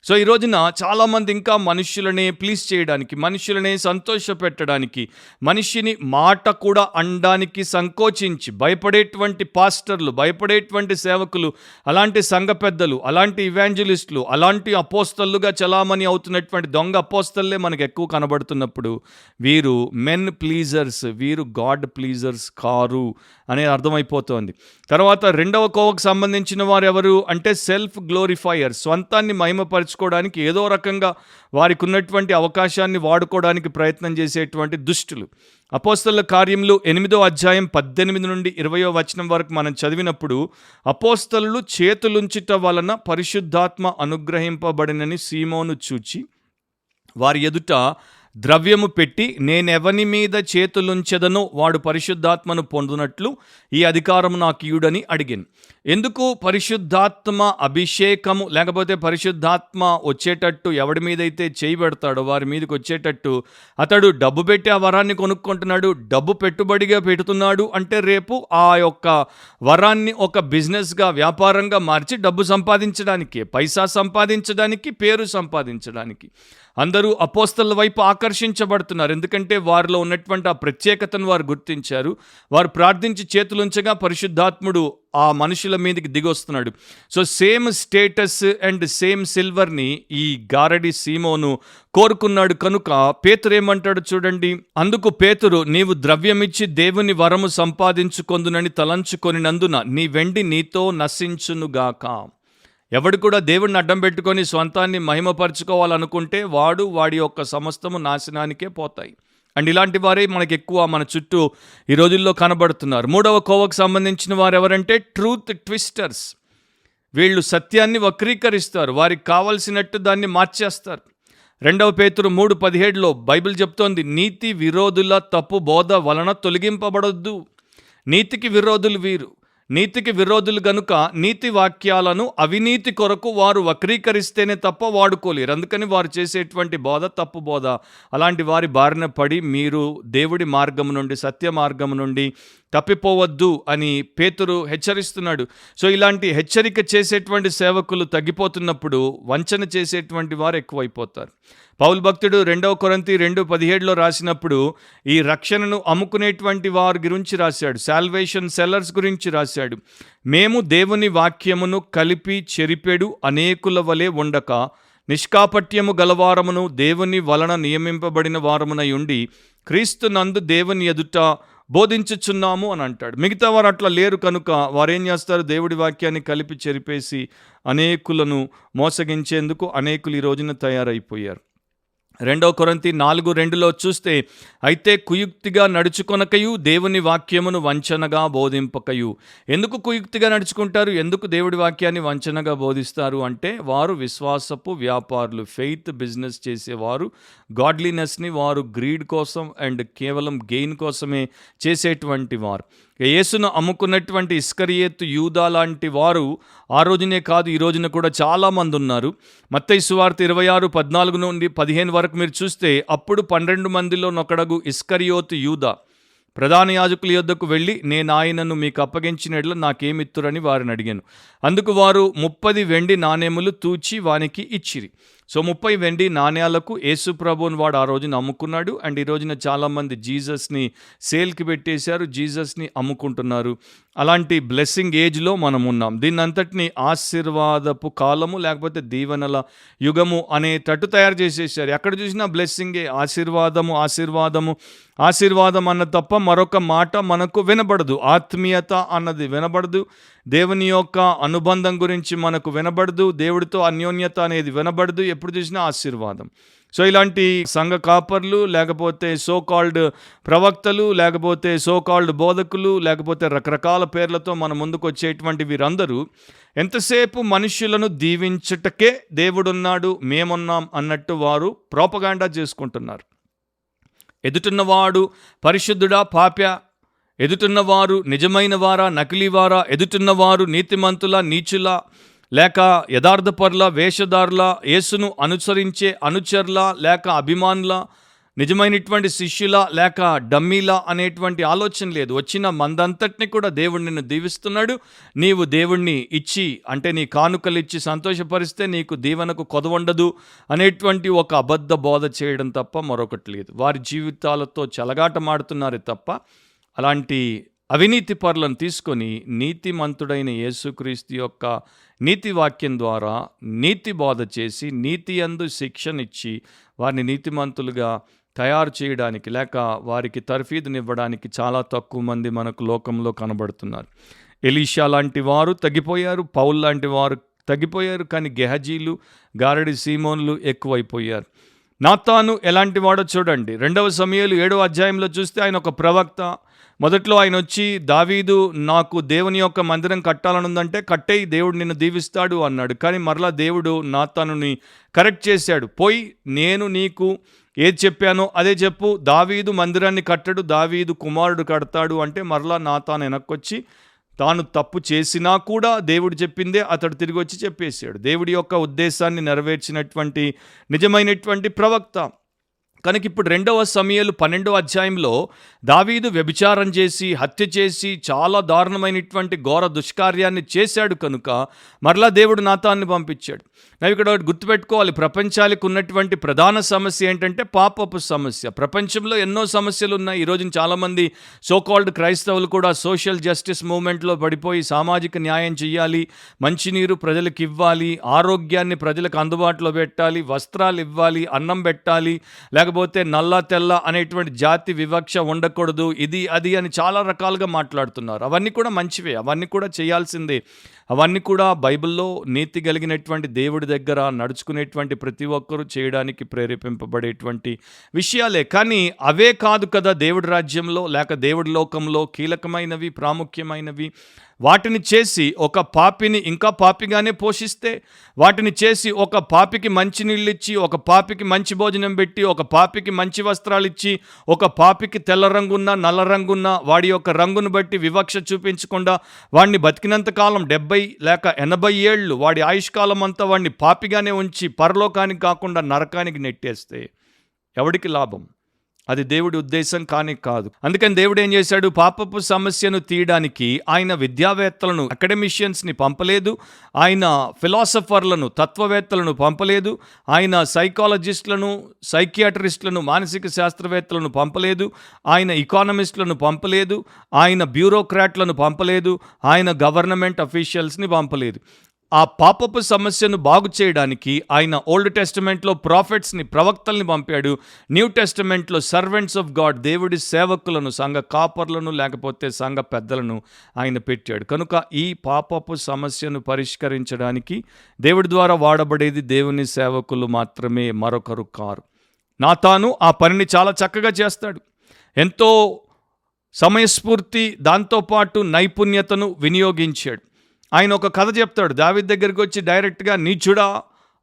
సో ఈ రోజున చాలామంది ఇంకా మనుషులనే ప్లీజ్ చేయడానికి, మనుషులనే సంతోషపెట్టడానికి, మనిషిని మాట కూడా అనడానికి సంకోచించి భయపడేటువంటి పాస్టర్లు, భయపడేటువంటి సేవకులు, అలాంటి సంఘ పెద్దలు, అలాంటి ఇవాంజలిస్టులు, అలాంటి అపోస్తలుగా చలామణి అవుతున్నటువంటి దొంగ అపోస్తలే మనకు ఎక్కువ కనబడుతున్నప్పుడు వీరు మెన్ ప్లీజర్స్, వీరు గాడ్ ప్లీజర్స్ కారు అనేది అర్థమైపోతోంది. తర్వాత రెండవ కోవకు సంబంధించిన వారు ఎవరు అంటే సెల్ఫ్ గ్లోరిఫైయర్, స్వంతాన్ని మహిమపరచుకోవడానికి ఏదో రకంగా వారికి ఉన్నటువంటి అవకాశాన్ని వాడుకోవడానికి ప్రయత్నం చేసేటువంటి దుష్టులు. అపోస్తలుల కార్యములు 8వ అధ్యాయం 18 నుండి 20వ వచనం వరకు మనం చదివినప్పుడు అపోస్తలులు చేతులుంచుట వలన పరిశుద్ధాత్మ అనుగ్రహింపబడినని సీమోను చూచి వారి ఎదుట ద్రవ్యము పెట్టి నేనెవని మీద చేతులుంచెదనో వాడు పరిశుద్ధాత్మను పొందునట్లు ఈ అధికారము నాకు ఇయుడని అడిగాను. ఎందుకు పరిశుద్ధాత్మ అభిషేకము లేకపోతే పరిశుద్ధాత్మ వచ్చేటట్టు ఎవడి మీదైతే చేయి పెడతాడో వారి మీదకి వచ్చేటట్టు అతడు డబ్బు పెట్టి ఆ వరాన్ని కొనుక్కుంటున్నాడు, డబ్బు పెట్టుబడిగా పెడుతున్నాడు అంటే రేపు ఆ యొక్క వరాన్ని ఒక బిజినెస్గా, వ్యాపారంగా మార్చి డబ్బు సంపాదించడానికి, పైసా సంపాదించడానికి, పేరు సంపాదించడానికి అందరూ అపోస్తలుల వైపు ఆకర్షించబడుతున్నారు. ఎందుకంటే వారిలో ఉన్నటువంటి ఆ ప్రత్యేకతను వారు గుర్తించారు. వారు ప్రార్థించి చేతులుంచగా పరిశుద్ధాత్ముడు ఆ మనుషుల మీదకి దిగొస్తున్నాడు. So same status and same సిల్వర్ని ఈ గారడి సీమోను కోరుకున్నాడు. కనుక పేతురు ఏమంటాడు చూడండి, అందుకు పేతురు నీవు ద్రవ్యమిచ్చి దేవుని వరము సంపాదించుకొందునని తలంచుకొనినందున నీ వెండి నీతో నశించునుగాక. ఎవడు కూడా దేవుడిని అడ్డం పెట్టుకొని స్వంతాన్ని మహిమపరచుకోవాలనుకుంటే వాడి యొక్క సమస్తము నాశనానికే పోతాయి. అండ్ ఇలాంటి వారే మనకి ఎక్కువ మన చుట్టూ ఈ రోజుల్లో కనబడుతున్నారు. మూడవ కోవకు సంబంధించిన వారు ఎవరంటే ట్రూత్ ట్విస్టర్స్. వీళ్ళు సత్యాన్ని వక్రీకరిస్తారు, వారికి కావలసినట్టు దాన్ని మార్చేస్తారు. 2 పేతురు 3:17లో బైబిల్ చెప్తోంది, నీతి విరోధుల తప్పు బోధ వలన తొలగింపబడొద్దు. నీతికి విరోధులు వీరు. నీతికి విరోధులు గనుక నీతి వాక్యాలను అవినీతి కొరకు వారు వక్రీకరిస్తేనే తప్ప వాడుకోలేరు. అందుకని వారు చేసేటువంటి బోధ తప్పు బోధ. అలాంటి వారి బారిన పడి మీరు దేవుడి మార్గము నుండి, సత్య మార్గము నుండి తప్పిపోవద్దు అని పేతురు హెచ్చరిస్తున్నాడు. సో ఇలాంటి హెచ్చరిక చేసేటువంటి సేవకులు తగ్గిపోతున్నప్పుడు వంచన చేసేటువంటి వారు ఎక్కువైపోతారు. పౌలు భక్తుడు 2 కొరింథీ 2:17లో రాసినప్పుడు ఈ రక్షణను అమ్ముకునేటువంటి వారి గురించి రాశాడు, సాల్వేషన్ సెల్లర్స్ గురించి రాశాడు. మేము దేవుని వాక్యమును కలిపి చెరిపెడు అనేకుల వలె ఉండక నిష్కాపట్యము గలవారమును దేవుని వలన నియమింపబడిన వారమునై ఉండి క్రీస్తు నందు దేవుని ఎదుట బోధించుచున్నాము అని అంటాడు. మిగతా వారు అట్లా లేరు కనుక వారేం చేస్తారు, దేవుడి వాక్యాన్ని కలిపి చెరిపేసి అనేకులను మోసగించేందుకు అనేకులు ఈ రోజున తయారైపోయారు. 2 కొరింథీ 4:2లో చూస్తే, అయితే కుయుక్తిగా నడుచుకొనకయు దేవుని వాక్యమును వంచనగా బోధింపకయు. ఎందుకు కుయుక్తిగా నడుచుకుంటారు, ఎందుకు దేవుడి వాక్యాన్ని వంచనగా బోధిస్తారు అంటే వారు విశ్వాసపు వ్యాపారులు, ఫెయిత్ బిజినెస్ చేసేవారు. గాడ్లీనెస్ని వారు గ్రీడ్ కోసం అండ్ కేవలం గెయిన్ కోసమే చేసేటువంటి వారు. యేసును అమ్ముకున్నటువంటి ఇస్కరియోతు యూదా లాంటి వారు ఆ రోజునే కాదు ఈ రోజున కూడా చాలామంది ఉన్నారు. మత్తయి సువార్త 26:14 నుండి 15 వరకు మీరు చూస్తే, అప్పుడు 12 మందిలో నొకడగు ఇస్కరియోతు యూదా ప్రధాన యాజకుల యొద్దకు వెళ్ళి నేను ఆయనను మీకు అప్పగించిన యెడల నాకేమిత్తురని వారిని అడిగాను. అందుకు వారు 30 వెండి నాణేములు తూచి వానికి ఇచ్చిరి. సో 30 వెండి నాణ్యాలకు యేసు ప్రభువుని వాడు ఆ రోజున అమ్ముకున్నాడు. అండ్ ఈ రోజున చాలామంది జీసస్ని సేల్కి పెట్టేశారు, జీసస్ని అమ్ముకుంటున్నారు. అలాంటి బ్లెస్సింగ్ ఏజ్లో మనం ఉన్నాం. దీన్ని అంతటిని ఆశీర్వాదపు కాలము లేకపోతే దీవెనల యుగము అనేటట్టు తయారు చేసేసారు. ఎక్కడ చూసినా బ్లెస్సింగే, ఆశీర్వాదము ఆశీర్వాదము ఆశీర్వాదం అన్న తప్ప మరొక మాట మనకు వినబడదు. ఆత్మీయత అన్నది వినబడదు, దేవుని యొక్క అనుబంధం గురించి మనకు వినబడదు, దేవుడితో అన్యోన్యత అనేది వినబడదు. ఎప్పుడు చూసినా ఆశీర్వాదం. సో ఇలాంటి సంఘ కాపర్లు లేకపోతే సో కాల్డ్ ప్రవక్తలు లేకపోతే సో కాల్డ్ బోధకులు లేకపోతే రకరకాల పేర్లతో మన ముందుకు వచ్చేటువంటి వీరందరూ ఎంతసేపు మనుష్యులను దీవించుటకే దేవుడున్నాడు, మేమున్నాం అన్నట్టు వారు ప్రోపగాండా చేసుకుంటున్నారు. ఎదుటున్నవాడు పరిశుద్ధుడా పాప్య, ఎదుటున్నవారు నిజమైన వారా నకిలీవారా, ఎదుటున్నవారు నీతిమంతుల నీచుల లేక యథార్థపరుల వేషధారుల, యేసును అనుసరించే అనుచరుల లేక అభిమానుల, నిజమైనటువంటి శిష్యులా లేక డమ్మీలా అనేటువంటి ఆలోచన లేదు. వచ్చిన మందంతటిని కూడా దేవుడు నిన్ను దీవిస్తున్నాడు. నీవు దేవుణ్ణి ఇచ్చి అంటే నీ కానుకలిచ్చి సంతోషపరిస్తే నీకు దీవెనకు కొదవుండదు అనేటువంటి ఒక అబద్ధ బోధ చేయడం తప్ప మరొకటి లేదు. వారి జీవితాలతో చెలగాటమాడుతున్నారే తప్ప అలాంటి అవినీతి పరులను తీసుకొని నీతిమంతుడైన యేసుక్రీస్తు యొక్క నీతి వాక్యం ద్వారా నీతి బోధ చేసి నీతి యందు శిక్షనిచ్చి వారిని నీతిమంతులుగా తయారు చేయడానికి లేక వారికి తర్ఫీదునివ్వడానికి చాలా తక్కువ మంది మనకు లోకంలో కనబడుతున్నారు. ఎలీషా లాంటి వారు తగ్గిపోయారు, పౌల్ లాంటి వారు తగ్గిపోయారు, కానీ గెహజీలు గారడి సీమోన్లు ఎక్కువైపోయారు. నాతాను ఎలాంటి వాడో చూడండి. 2 సమూయేలు 7వ అధ్యాయంలో చూస్తే ఆయన ఒక ప్రవక్త. మొదట్లో ఆయన వచ్చి దావీదు నాకు దేవుని యొక్క మందిరం కట్టాలనుందంటే కట్టేయి, దేవుడు నిన్ను దీవిస్తాడు అన్నాడు. కానీ మరలా దేవుడు నాతానుని కరెక్ట్ చేశాడు. పోయి నేను నీకు ఏది చెప్పానో అదే చెప్పు, దావీదు మందిరాన్ని కట్టడు, దావీదు కుమారుడు కడతాడు అంటే మరలా నాతాను వెనక్కొచ్చి తాను తప్పు చేసినా కూడా దేవుడు చెప్పిందే అతడు తిరిగి వచ్చి చెప్పేశాడు. దేవుడి యొక్క ఉద్దేశాన్ని నెరవేర్చినటువంటి నిజమైనటువంటి ప్రవక్త. కనుక ఇప్పుడు 2 సమూయేలు 12వ అధ్యాయంలో దావీదు వ్యభిచారం చేసి హత్య చేసి చాలా దారుణమైనటువంటి ఘోర దుష్కార్యాన్ని చేశాడు కనుక మరలా దేవుడు నాతాన్ని పంపించాడు. నేను ఇక్కడ గుర్తుపెట్టుకోవాలి, ప్రపంచానికి ఉన్నటువంటి ప్రధాన సమస్య ఏంటంటే పాపపు సమస్య. ప్రపంచంలో ఎన్నో సమస్యలు ఉన్నాయి. ఈరోజు చాలామంది సోకాల్డ్ క్రైస్తవులు కూడా సోషల్ జస్టిస్ మూవ్మెంట్లో పడిపోయి సామాజిక న్యాయం చేయాలి, మంచినీరు ప్రజలకు ఇవ్వాలి, ఆరోగ్యాన్ని ప్రజలకు అందుబాటులో పెట్టాలి, వస్త్రాలు ఇవ్వాలి, అన్నం పెట్టాలి, లేకపోతే నల్ల తెల్ల అనేటువంటి జాతి వివక్ష ఉండకూడదు, ఇది అది అని చాలా రకాలుగా మాట్లాడుతున్నారు. అవన్నీ కూడా మంచివే, అవన్నీ కూడా చేయాల్సిందే. అవన్నీ కూడా బైబిల్లో నీతి కలిగినటువంటి దేవుడి దగ్గర నడుచుకునేటువంటి ప్రతి ఒక్కరూ చేయడానికి ప్రేరేపింపబడేటువంటి విషయాలే. కానీ అవే కాదు కదా దేవుడి రాజ్యంలో లేక దేవుడి లోకంలో కీలకమైనవి, ప్రాముఖ్యమైనవి. వాటిని చేసి ఒక పాపిని ఇంకా పాపిగానే పోషిస్తే, వాటిని చేసి ఒక పాపికి మంచి నీళ్ళు ఇచ్చి, ఒక పాపికి మంచి భోజనం పెట్టి, ఒక పాపికి మంచి వస్త్రాలు ఇచ్చి, ఒక పాపికి తెల్ల రంగున్న నల్ల రంగున్న వాడి యొక్క రంగును బట్టి వివక్ష చూపించకుండా వాడిని బతికినంతకాలం 70 లేక 80 ఏళ్ళు వాడి ఆయుష్కాలం అంతా వాడిని పాపిగానే ఉంచి పరలోకానికి కాకుండా నరకానికి నెట్టేస్తే ఎవడికి లాభం? అది దేవుడి ఉద్దేశం కానీ కాదు. అందుకని దేవుడు ఏం చేశాడు? పాపపు సమస్యను తీయడానికి ఆయన విద్యావేత్తలను, అకాడమిషియన్స్ని పంపలేదు, ఆయన ఫిలాసఫర్లను, తత్వవేత్తలను పంపలేదు, ఆయన సైకాలజిస్టులను, సైకియాట్రిస్టులను, మానసిక శాస్త్రవేత్తలను పంపలేదు, ఆయన ఎకానమిస్టులను పంపలేదు, ఆయన బ్యూరోక్రాట్లను పంపలేదు, ఆయన గవర్నమెంట్ అఫీషియల్స్ని పంపలేదు. ఆ పాపపు సమస్యను బాగు చేయడానికి ఆయన ఓల్డ్ టెస్టమెంట్లో ప్రాఫెట్స్ని, ప్రవక్తల్ని పంపాడు. న్యూ టెస్టమెంట్లో సర్వెంట్స్ ఆఫ్ గాడ్, దేవుడి సేవకులను, సంఘ కాపర్లను లేకపోతే సంఘ పెద్దలను ఆయన పెట్టాడు. కనుక ఈ పాపపు సమస్యను పరిష్కరించడానికి దేవుడి ద్వారా వాడబడేది దేవుని సేవకులు మాత్రమే, మరొకరు కారు. నాతాను ఆ పనిని చాలా చక్కగా చేస్తాడు. ఎంతో సమయస్ఫూర్తి దాంతోపాటు నైపుణ్యతను వినియోగించాడు. ఆయన ఒక కథ చెప్తాడు. దావీదు దగ్గరికి వచ్చి డైరెక్ట్గా నీచుడా,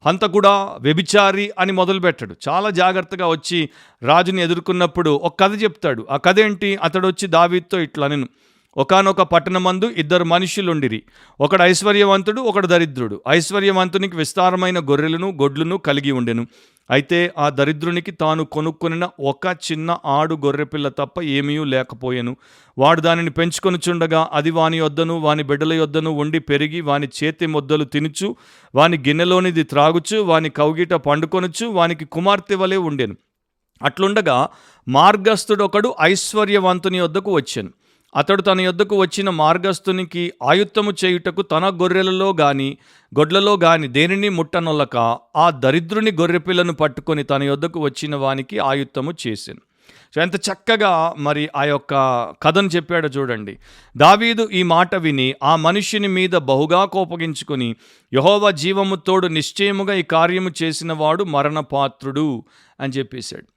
హంతకుడా, వ్యభిచారి అని మొదలుపెట్టాడు. చాలా జాగ్రత్తగా వచ్చి రాజుని ఎదుర్కొన్నప్పుడు ఒక కథ చెప్తాడు. ఆ కథ ఏంటి? అతడు వచ్చి దావీదుతో ఇట్లా నేను ఒకానొక పట్టణమందు 2 మనుషులుండిరి. ఒకడు ఐశ్వర్యవంతుడు, ఒకడు దరిద్రుడు. ఐశ్వర్యవంతునికి విస్తారమైన గొర్రెలను గొడ్లను కలిగి ఉండెను. అయితే ఆ దరిద్రునికి తాను కొనుక్కొనిన ఒక చిన్న ఆడు గొర్రెపిల్ల తప్ప ఏమీ లేకపోయెను. వాడు దానిని పెంచుకొనుచుండగా అది వాని యొద్దను వాని బిడ్డల యొద్దను ఉండి పెరిగి వాని చేతి ముద్దలు తినుచు, వాని గిన్నెలోనిది త్రాగుచు, వాని కౌగిట పండుకొనుచు, వానికి కుమార్తె వలె ఉండెను. అట్లుండగా మార్గస్థుడొకడు ఐశ్వర్యవంతుని యొద్దకు వచ్చెను. అతడు తన యొద్దకు వచ్చిన మార్గస్థునికి ఆయుత్తము చేయుటకు తన గొర్రెలలో గాని గొడ్లలో గాని దేనిని ముట్టనొల్లక ఆ దరిద్రుని గొర్రెపిల్లను పట్టుకొని తన యొద్దకు వచ్చిన వానికి ఆయుత్తము చేసెను. సో ఎంత చక్కగా మరి ఆ యొక్క కథను చెప్పాడో చూడండి. దావీదు ఈ మాట విని ఆ మనుష్యుని మీద బహుగా కోపగించుకొని, యెహోవా జీవము తోడు నిశ్చయముగా ఈ కార్యము చేసిన వాడు మరణపాత్రుడు అని చెప్పేశాడు.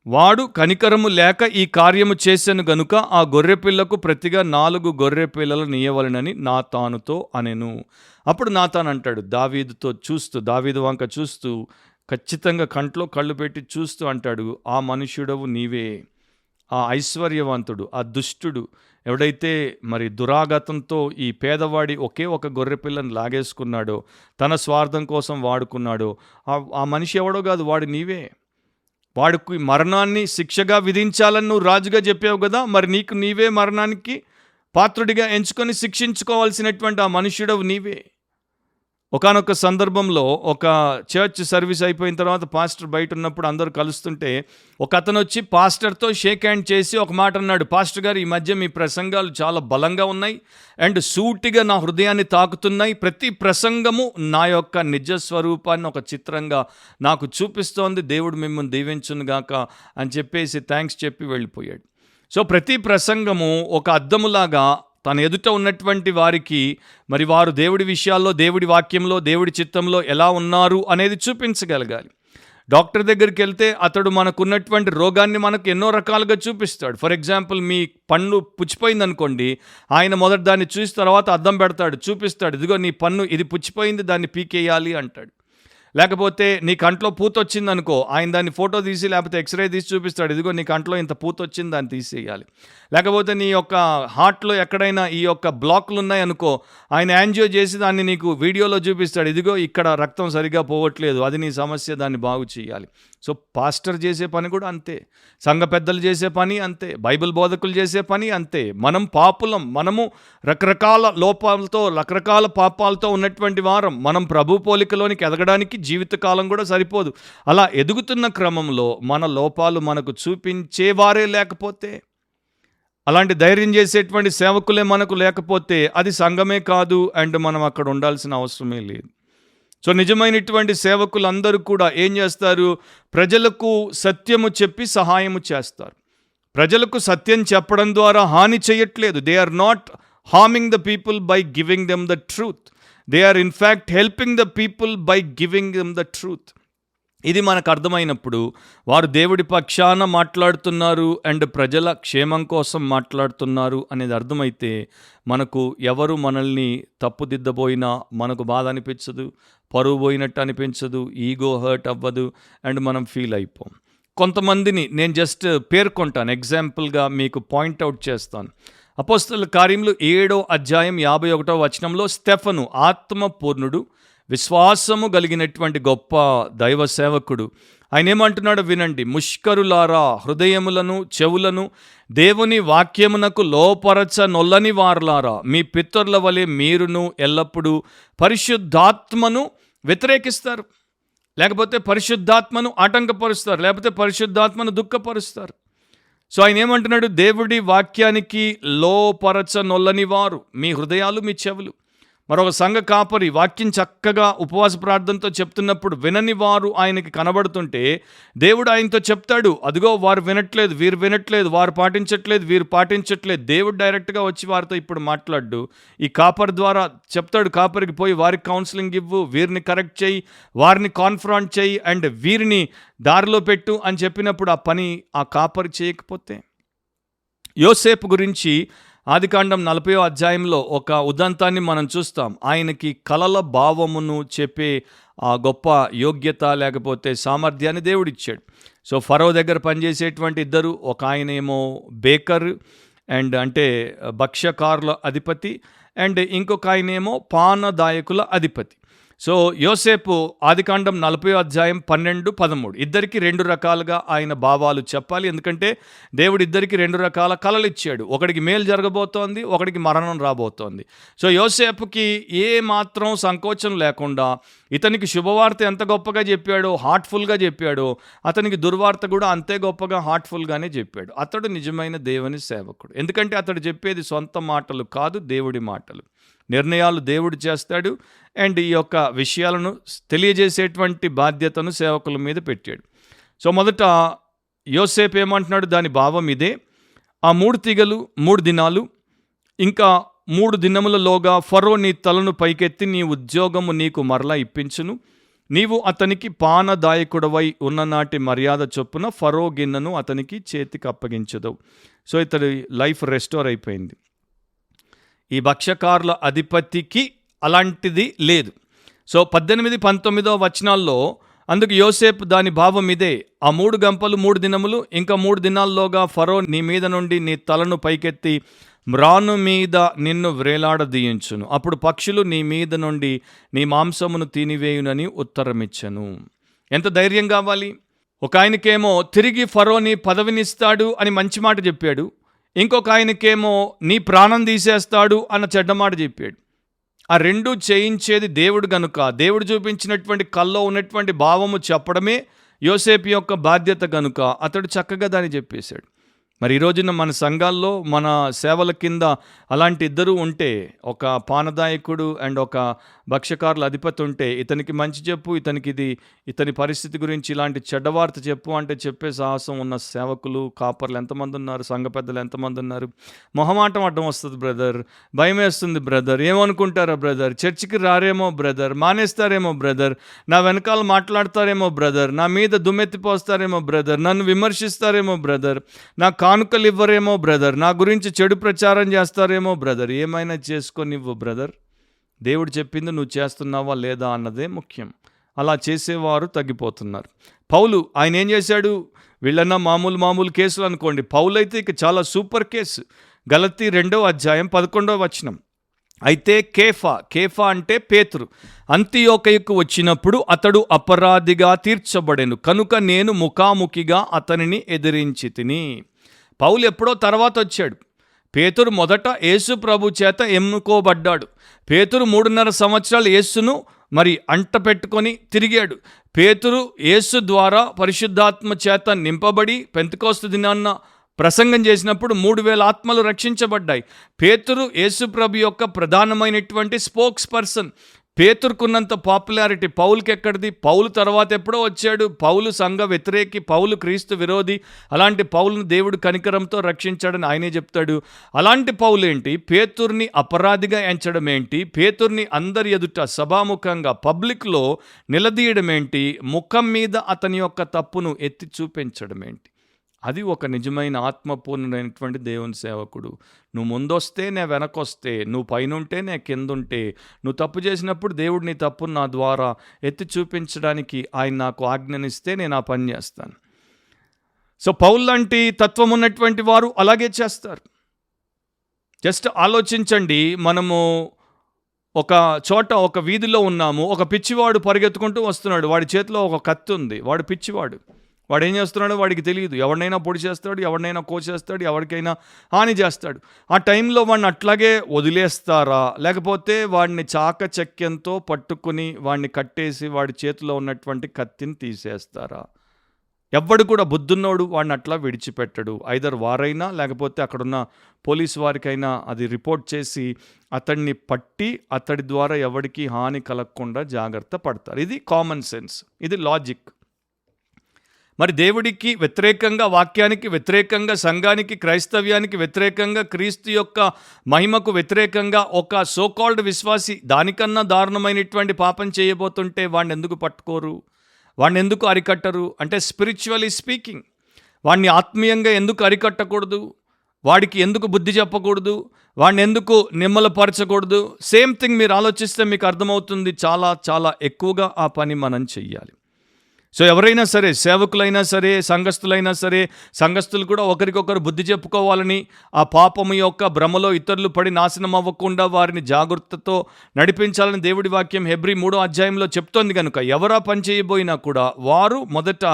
వాడు కనికరము లేక ఈ కార్యము చేసెను గనుక ఆ గొర్రెపిల్లకు ప్రతిగా 4 గొర్రెపిల్లలు నీయవలెనని నాతానుతో అనెను. అప్పుడు నాతాను అంటాడు దావీదుతో చూస్తూ, దావీదు వంక చూస్తూ, ఖచ్చితంగా కంట్లో కళ్ళు పెట్టి చూస్తూ అంటాడు, ఆ మనుష్యుడవు నీవే. ఆ ఐశ్వర్యవంతుడు, ఆ దుష్టుడు ఎవడైతే మరి దురాగతంతో ఈ పేదవాడి ఒకే ఒక గొర్రెపిల్లను లాగేసుకున్నాడో, తన స్వార్థం కోసం వాడుకున్నాడో, ఆ మనిషి ఎవడో కాదు, వాడు నీవే. వాడికి మరణాన్ని శిక్షగా విధించాలని నువ్వు రాజుగా చెప్పావు కదా, మరి నీకు నీవే మరణానికి పాత్రుడిగా ఎంచుకొని శిక్షించుకోవాల్సినటువంటి ఆ మనుష్యుడవు నీవే. ఒకానొక సందర్భంలో ఒక చర్చ్ సర్వీస్ అయిపోయిన తర్వాత పాస్టర్ బయట ఉన్నప్పుడు అందరూ కలుస్తుంటే ఒక అతను వచ్చి పాస్టర్తో షేక్ హ్యాండ్ చేసి ఒక మాట అన్నాడు, పాస్టర్ గారు, ఈ మధ్య మీ ప్రసంగాలు చాలా బలంగా ఉన్నాయి అండ్ సూటిగా నా హృదయాన్ని తాకుతున్నాయి. ప్రతి ప్రసంగము నా యొక్క నిజ స్వరూపాన్ని ఒక చిత్రంగా నాకు చూపిస్తోంది. దేవుడు మిమ్మల్ని దీవించునుగాక అని చెప్పేసి థ్యాంక్స్ చెప్పి వెళ్ళిపోయాడు. సో ప్రతి ప్రసంగము ఒక అద్దములాగా తన ఎదుట ఉన్నటువంటి వారికి మరి వారు దేవుడి విషయాల్లో, దేవుడి వాక్యంలో, దేవుడి చిత్తంలో ఎలా ఉన్నారు అనేది చూపించగలగాలి. డాక్టర్ దగ్గరికి వెళ్తే అతడు మనకున్నటువంటి రోగాన్ని మనకు ఎన్నో రకాలుగా చూపిస్తాడు. ఫర్ ఎగ్జాంపుల్, మీ పన్ను పుచ్చిపోయింది అనుకోండి, ఆయన మొదటి దాన్ని చూసిన తర్వాత అద్దం పెడతాడు, చూపిస్తాడు, ఇదిగో నీ పన్ను ఇది పుచ్చిపోయింది, దాన్ని పీకేయాలి అంటాడు. లేకపోతే నీ కంట్లో పూత వచ్చింది అనుకో, ఆయన దాన్ని ఫోటో తీసి లేకపోతే ఎక్స్రే తీసి చూపిస్తాడు, ఇదిగో నీ కంట్లో ఇంత పూత వచ్చింది, దాన్ని తీసేయాలి. లేకపోతే నీ యొక్క హార్ట్లో ఎక్కడైనా ఈ యొక్క బ్లాక్లు ఉన్నాయనుకో, ఆయన యాంజియో చేసి దాన్ని నీకు వీడియోలో చూపిస్తాడు, ఇదిగో ఇక్కడ రక్తం సరిగా పోవట్లేదు, అది నీ సమస్య, దాన్ని బాగు చేయాలి. సో పాస్టర్ చేసే పని కూడా అంతే, సంఘ పెద్దలు చేసే పని అంతే, బైబిల్ బోధకులు చేసే పని అంతే. మనం పాపులం, మనము రకరకాల లోపాలతో, రకరకాల పాపాలతో ఉన్నటువంటి వారం. మనం ప్రభు పోలికలోనికి ఎదగడానికి జీవితకాలం కూడా సరిపోదు. అలా ఎదుగుతున్న క్రమంలో మన లోపాలు మనకు చూపించేవారే లేకపోతే, అలాంటి ధైర్యం చేసేటువంటి సేవకులే మనకు లేకపోతే అది సంఘమే కాదు అండ్ మనం అక్కడ ఉండాల్సిన అవసరమే లేదు. సో నిజమైనటువంటి సేవకులందరూ కూడా ఏం చేస్తారు? ప్రజలకు సత్యము చెప్పి సహాయము చేస్తారు. ప్రజలకు సత్యం చెప్పడం ద్వారా హాని చేయట్లేదు. They are not harming the people by giving them the truth. They are in fact helping the people by giving them the truth. ఇది మనకు అర్థమైనప్పుడు వారు దేవుడి పక్షాన మాట్లాడుతున్నారు అండ్ ప్రజల క్షేమం కోసం మాట్లాడుతున్నారు అనేది అర్థమైతే మనకు ఎవరు మనల్ని తప్పుదిద్దబోయినా మనకు బాధ అనిపించదు, పరువు పోయినట్టు అనిపించదు, ఈగో హర్ట్ అవ్వదు అండ్ మనం ఫీల్ అయిపోం. కొంతమందిని నేను జస్ట్ పేర్కొంటాను, ఎగ్జాంపుల్గా మీకు పాయింట్అవుట్ చేస్తాను. అపోస్తలుల కార్యములు 7వ అధ్యాయం 51వ వచనంలో స్టెఫను ఆత్మపూర్ణుడు, విశ్వాసము కలిగినటువంటి గొప్ప దైవ సేవకుడు, ఆయన ఏమంటున్నాడో వినండి. ముష్కరులారా, హృదయములను చెవులను దేవుని వాక్యమునకు లోపరచ నొల్లని వారలారా, మీ పితరుల వలె మీరును ఎల్లప్పుడూ పరిశుద్ధాత్మను వ్యతిరేకిస్తారు, లేకపోతే పరిశుద్ధాత్మను ఆటంకపరుస్తారు, లేకపోతే పరిశుద్ధాత్మను దుఃఖపరుస్తారు. సో ఆయన ఏమంటున్నాడు? దేవుడి వాక్యానికి లోపరచ నొల్లని వారు మీ హృదయాలు, మీ చెవులు. మరొక సంఘ కాపరి వాక్యం చక్కగా ఉపవాస ప్రార్థనతో చెప్తున్నప్పుడు వినని వారు ఆయనకి కనబడుతుంటే దేవుడు ఆయనతో చెప్తాడు, అదిగో వారు వినట్లేదు, వీరు వినట్లేదు, వారు పాటించట్లేదు, వీరు పాటించట్లేదు. దేవుడు డైరెక్ట్గా వచ్చి వారితో ఇప్పుడు మాట్లాడు. ఈ కాపరి ద్వారా చెప్తాడు, కాపరికి పోయి వారికి కౌన్సిలింగ్ ఇవ్వు, వీరిని కరెక్ట్ చేయి, వారిని కాన్ఫ్రాంట్ చేయి అండ్ వీరిని దారిలో పెట్టు అని చెప్పినప్పుడు ఆ పని ఆ కాపరి చేయకపోతే. యోసేపు గురించి ఆదికాండం 40వ అధ్యాయంలో ఒక ఉదంతాన్ని మనం చూస్తాం. ఆయనకి కలల భావమును చెప్పే ఆ గొప్ప యోగ్యత లేకపోతే సామర్థ్యాన్ని దేవుడిచ్చాడు. సో ఫరో దగ్గర పనిచేసేటువంటి ఇద్దరు, ఒక ఆయన ఏమో బేకర్ అండ్ అంటే భక్ష్యకారుల అధిపతి అండ్ ఇంకొక ఆయన ఏమో పానదాయకుల అధిపతి. సో యోసేపు ఆదికాండం 40వ అధ్యాయం 12, 13 ఇద్దరికి 2 రకాలుగా ఆయన భావాలు చెప్పాలి. ఎందుకంటే దేవుడు ఇద్దరికి 2 రకాల కలలు ఇచ్చాడు. ఒకడికి మేలు జరగబోతోంది, ఒకడికి మరణం రాబోతోంది. సో యోసేపుకి ఏ మాత్రం సంకోచం లేకుండా ఇతనికి శుభవార్త ఎంత గొప్పగా చెప్పాడో, హార్ట్ఫుల్గా చెప్పాడో, అతనికి దుర్వార్త కూడా అంతే గొప్పగా హార్ట్ఫుల్గానే చెప్పాడు. అతడు నిజమైన దేవుని సేవకుడు. ఎందుకంటే అతడు చెప్పేది సొంత మాటలు కాదు, దేవుడి మాటలు. నిర్ణయాలు దేవుడు చేస్తాడు అండ్ ఈ యొక్క విషయాలను తెలియజేసేటువంటి బాధ్యతను సేవకుల మీద పెట్టాడు. సో మొదట యోసేపు ఏమంటున్నాడు? దాని భావం ఇదే. ఆ 3 తీగలు 3 దినాలు, ఇంకా 3 దినములలోగా ఫరో నీ తలను పైకెత్తి నీ ఉద్యోగము నీకు మరలా ఇప్పించును. నీవు అతనికి పానదాయకుడవై ఉన్ననాటి మర్యాద చొప్పున ఫరో గిన్నెను అతనికి చేతికి అప్పగించదవు. సో ఇతడి లైఫ్ రెస్టోర్ అయిపోయింది. ఈ భక్ష్యకారుల అధిపతికి అలాంటిది లేదు. సో 18, 19 వచనాల్లో అందుకు యోసేపు దాని భావం ఇదే. ఆ 3 గంపలు 3 దినములు, ఇంకా 3 దినాల్లోగా ఫరో నీ మీద నుండి నీ తలను పైకెత్తి మ్రాను మీద నిన్ను వ్రేలాడదీయించును. అప్పుడు పక్షులు నీ మీద నుండి నీ మాంసమును తినివేయునని ఉత్తరమిచ్చను. ఎంత ధైర్యం కావాలి! ఒక ఆయనకేమో తిరిగి ఫరోని పదవినిస్తాడు అని మంచి మాట చెప్పాడు. ఇంకొక ఆయనకేమో నీ ప్రాణం తీసేస్తాడు అన్న చెడ్డ మాట చెప్పాడు. ఆ రెండు చేయించేది దేవుడు గనుక దేవుడు చూపించినటువంటి కల్లో ఉన్నటువంటి భావము చెప్పడమే యోసేపు యొక్క బాధ్యత గనుక అతడు చక్కగా దాన్ని చెప్పేశాడు. మరి ఈ రోజున మన సంఘాల్లో మన సేవల కింద అలాంటి ఇద్దరు ఉంటే, ఒక పానదాయకుడు అండ్ ఒక భక్ష్యకారుల అధిపతి ఉంటే, ఇతనికి మంచి చెప్పు, ఇతని పరిస్థితి గురించి ఇలాంటి చెడ్డవార్త చెప్పు అంటే చెప్పే సాహసం ఉన్న సేవకులు, కాపర్లు ఎంతమంది ఉన్నారు, సంఘ పెద్దలు ఎంతమంది ఉన్నారు. మొహమాటం అడ్డం వస్తుంది బ్రదర్, భయం వేస్తుంది బ్రదర్, ఏమనుకుంటారా బ్రదర్, చర్చికి రారేమో బ్రదర్, మానేస్తారేమో బ్రదర్, నా వెనకాల మాట్లాడతారేమో బ్రదర్, నా మీద దుమ్మెత్తిపోస్తారేమో బ్రదర్, నన్ను విమర్శిస్తారేమో బ్రదర్, నా కానుకలు ఇవ్వరేమో బ్రదర్, నా గురించి చెడు ప్రచారం చేస్తారేమో బ్రదర్. ఏమైనా చేసుకొనివ్వు బ్రదర్, దేవుడు చెప్పింది నువ్వు చేస్తున్నావా లేదా అన్నదే ముఖ్యం. అలా చేసేవారు తగ్గిపోతున్నారు. పౌలు ఆయన ఏం చేశాడు? వీళ్ళన్నా మామూలు కేసులు అనుకోండి, పౌలు అయితే ఇక చాలా సూపర్ కేసు. గలతీ 2:11 అయితే కేఫా అంటే పేతురు అంతియోకయకు వచ్చినప్పుడు అతడు అపరాధిగా తీర్చబడెను, కనుక నేను ముఖాముఖిగా అతనిని ఎదిరించి తిని. పౌలు ఎప్పుడో తర్వాత వచ్చాడు. పేతురు మొదట యేసు ప్రభు చేత ఎన్నుకోబడ్డాడు. పేతురు 3.5 సంవత్సరాలు యేసును అంట పెట్టుకొని తిరిగాడు. పేతురు యేసు ద్వారా పరిశుద్ధాత్మ చేత నింపబడి పెంతెకోస్తు దినాన్న ప్రసంగం చేసినప్పుడు 3,000 ఆత్మలు రక్షించబడ్డాయి. పేతురు యేసు ప్రభు యొక్క ప్రధానమైనటువంటి స్పోక్స్ పర్సన్. పేతురుకున్నంత పాపులారిటీ పౌలుకి ఎక్కడిది? పౌలు తర్వాత ఎప్పుడో వచ్చాడు. పౌలు సంఘ వ్యతిరేకి, పౌలు క్రీస్తు విరోధి. అలాంటి పౌలును దేవుడు కనికరంతో రక్షించాడని ఆయనే చెప్తాడు. అలాంటి పౌలు ఏంటి పేతుర్ని అపరాధిగా ఎంచడం ఏంటి? పేతుర్ని అందరి ఎదుట సభాముఖంగా పబ్లిక్లో నిలదీయడం ఏంటి? ముఖం మీద అతని యొక్క తప్పును ఎత్తి చూపించడం ఏంటి? అది ఒక నిజమైన ఆత్మపూర్ణుడైనటువంటి దేవుని సేవకుడు. నువ్వు ముందొస్తే నే వెనకొస్తే, నువ్వు పైనుంటే నే కిందుంటే, నువ్వు తప్పు చేసినప్పుడు దేవుడు నీ తప్పును నా ద్వారా ఎత్తి చూపించడానికి ఆయన నాకు ఆజ్ఞనిస్తే నేను ఆ పని చేస్తాను. సో పౌలు లాంటి తత్వం ఉన్నటువంటి వారు అలాగే చేస్తారు. జస్ట్ ఆలోచించండి, మనము ఒక చోట ఒక వీధిలో ఉన్నాము, ఒక పిచ్చివాడు పరిగెత్తుకుంటూ వస్తున్నాడు, వాడి చేతిలో ఒక కత్తి ఉంది, వాడు పిచ్చివాడు. వాడు ఏం చేస్తున్నాడో వాడికి తెలియదు. ఎవరినైనా పొడి చేస్తాడు, ఎవరినైనా కోసేస్తాడు, ఎవరికైనా హాని చేస్తాడు. ఆ టైంలో వాడిని అట్లాగే వదిలేస్తారా, లేకపోతే వాడిని చాకచక్యంతో పట్టుకుని వాడిని కట్టేసి వాడి చేతిలో ఉన్నటువంటి కత్తిని తీసేస్తారా? ఎవ్వడు కూడా బుద్ధున్నోడు వాడిని అట్లా విడిచిపెట్టడు. ఐదర్ వారైనా లేకపోతే అక్కడున్న పోలీసు వారికైనా అది రిపోర్ట్ చేసి అతడిని పట్టి అతడి ద్వారా ఎవరికి హాని కలగకుండా జాగ్రత్త పడతారు. ఇది కామన్ సెన్స్, ఇది లాజిక్. మరి దేవుడికి వ్యతిరేకంగా, వాక్యానికి వ్యతిరేకంగా, సంఘానికి, క్రైస్తవ్యానికి వ్యతిరేకంగా, క్రీస్తు యొక్క మహిమకు వ్యతిరేకంగా ఒక సోకాల్డ్ విశ్వాసి దానికన్నా దారుణమైనటువంటి పాపం చేయబోతుంటే వాడిని ఎందుకు పట్టుకోరు? వాడిని ఎందుకు అరికట్టరు? అంటే స్పిరిచువలీ స్పీకింగ్ వాడిని ఆత్మీయంగా ఎందుకు అరికట్టకూడదు? వాడికి ఎందుకు బుద్ధి చెప్పకూడదు? వాడిని ఎందుకు నిమ్మలపరచకూడదు? సేమ్ థింగ్ మీరు ఆలోచిస్తే మీకు అర్థమవుతుంది. చాలా చాలా ఎక్కువగా ఆ పని మనం చెయ్యాలి. సో ఎవరైనా సరే, సేవకులైనా సరే, సంఘస్థులైనా సరే, సంఘస్థులు కూడా ఒకరికొకరు బుద్ధి చెప్పుకోవాలని, ఆ పాపము యొక్క భ్రమలో ఇతరులు పడి నాశనం అవ్వకుండా వారిని జాగ్రత్తతో నడిపించాలని దేవుడి వాక్యం హెబ్రీ 3వ చెప్తోంది. కనుక ఎవరా పని చేయబోయినా కూడా వారు మొదట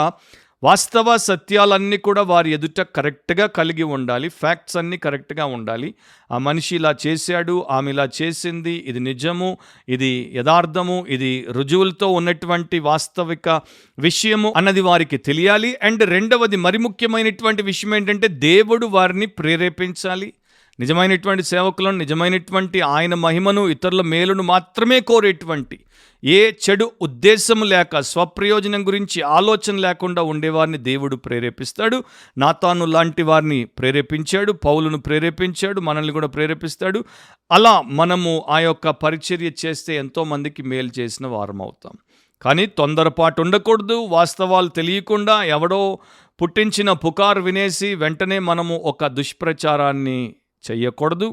వాస్తవ సత్యాలన్నీ కూడా వారి ఎదుట కరెక్ట్గా కలిగి ఉండాలి. ఫ్యాక్ట్స్ అన్నీ కరెక్ట్గా ఉండాలి. ఆ మనిషి ఇలా చేశాడు, ఆమె ఇలా చేసింది, ఇది నిజము, ఇది యథార్థము, ఇది రుజువులతో ఉన్నటువంటి వాస్తవిక విషయము అన్నది వారికి తెలియాలి. అండ్ రెండవది మరి ముఖ్యమైనటువంటి విషయం ఏంటంటే దేవుడు వారిని ప్రేరేపించాలి. నిజమైనటువంటి సేవకులను, నిజమైనటువంటి ఆయన మహిమను, ఇతరుల మేలును మాత్రమే కోరేటువంటి, ఏ చెడు ఉద్దేశము లేక స్వప్రయోజనం గురించి ఆలోచన లేకుండా ఉండేవారిని దేవుడు ప్రేరేపిస్తాడు. నాతాను లాంటి వారిని ప్రేరేపించాడు, పౌలును ప్రేరేపించాడు, మనల్ని కూడా ప్రేరేపిస్తాడు. అలా మనము ఆ యొక్క పరిచర్య చేస్తే ఎంతోమందికి మేలు చేసిన వారం అవుతాం. కానీ తొందరపాటు ఉండకూడదు. వాస్తవాలు తెలియకుండా ఎవడో పుట్టించిన పుకారు వినేసి వెంటనే మనము ఒక దుష్ప్రచారాన్ని చెయ్యకూడదు.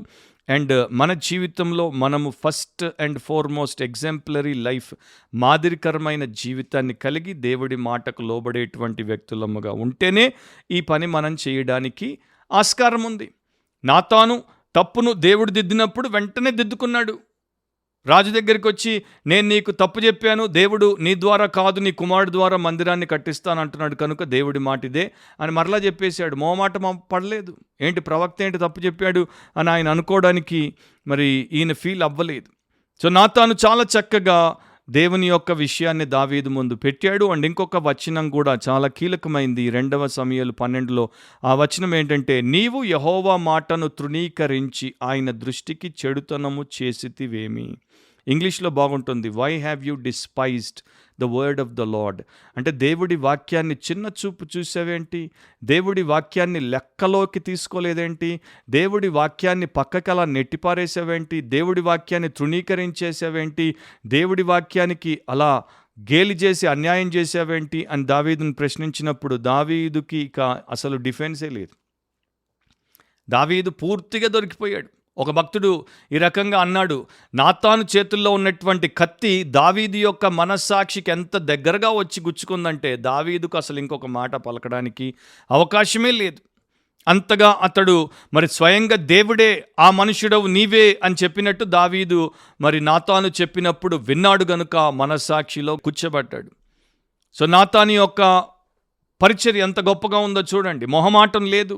అండ్ మన జీవితంలో మనము first and foremost exemplary life, మాదిరికరమైన జీవితాన్ని కలిగి దేవుడి మాటకు లోబడేటువంటి వ్యక్తులముగా ఉంటేనే ఈ పని మనం చేయడానికి ఆస్కారం ఉంది. నాతాను తప్పును దేవుడు దిద్దినప్పుడు వెంటనే దిద్దుకున్నాడు. రాజు దగ్గరికి వచ్చి, నేను నీకు తప్పు చెప్పాను, దేవుడు నీ ద్వారా కాదు నీ కుమారుడు ద్వారా మందిరాన్ని కట్టిస్తాను అంటున్నాడు కనుక దేవుడి మాట ఇదే అని మరలా చెప్పేశాడు. మోమాట పడలేదు. ఏంటి ప్రవక్త ఏంటి తప్పు చెప్పాడు అని ఆయన అనుకోవడానికి మరి ఈయన ఫీల్ అవ్వలేదు. సో నాతాను చాలా చక్కగా దేవుని యొక్క విషయాన్ని దావీదు ముందు పెట్టాడు. అండ్ ఇంకొక వచనం కూడా చాలా కీలకమైంది 2 సమూయేలు 12లో. ఆ వచనం ఏంటంటే, నీవు యెహోవా మాటను తృణీకరించి ఆయన దృష్టికి చెడుతనము చేసితివేమి. ఇంగ్లీష్లో బాగుంటుంది, why have you despised the word of the Lord. అంటే దేవుడి వాక్యాన్ని చిన్న చూపు చూసావేంటి, దేవుడి వాక్యాన్ని లెక్కలోకి తీసుకోలేదేంటి, దేవుడి వాక్యాన్ని పక్కకి అలా నెట్టిపారేసావేంటి, దేవుడి వాక్యాన్ని తృణీకరించేసావేంటి, దేవుడి వాక్యానికి అలా గేలి చేసి అన్యాయం చేసావేంటి అని దావీదును ప్రశ్నించినప్పుడు దావీదుకి ఇక అసలు డిఫెన్సే లేదు. దావీదు పూర్తిగా దొరికిపోయాడు. ఒక భక్తుడు ఈ రకంగా అన్నాడు, నాతాను చేతుల్లో ఉన్నటువంటి కత్తి దావీదు యొక్క మనస్సాక్షికి ఎంత దగ్గరగా వచ్చి గుచ్చుకుందంటే దావీదుకు అసలు ఇంకొక మాట పలకడానికి అవకాశమే లేదు. అంతగా అతడు మరి స్వయంగా దేవుడే ఆ మనుషుడవు నీవే అని చెప్పినట్టు దావీదు మరి నాతాను చెప్పినప్పుడు విన్నాడు గనుక మనస్సాక్షిలో కూర్చోబడ్డాడు. సో నాతాను యొక్క పరిచర్య ఎంత గొప్పగా ఉందో చూడండి. మొహమాటం లేదు,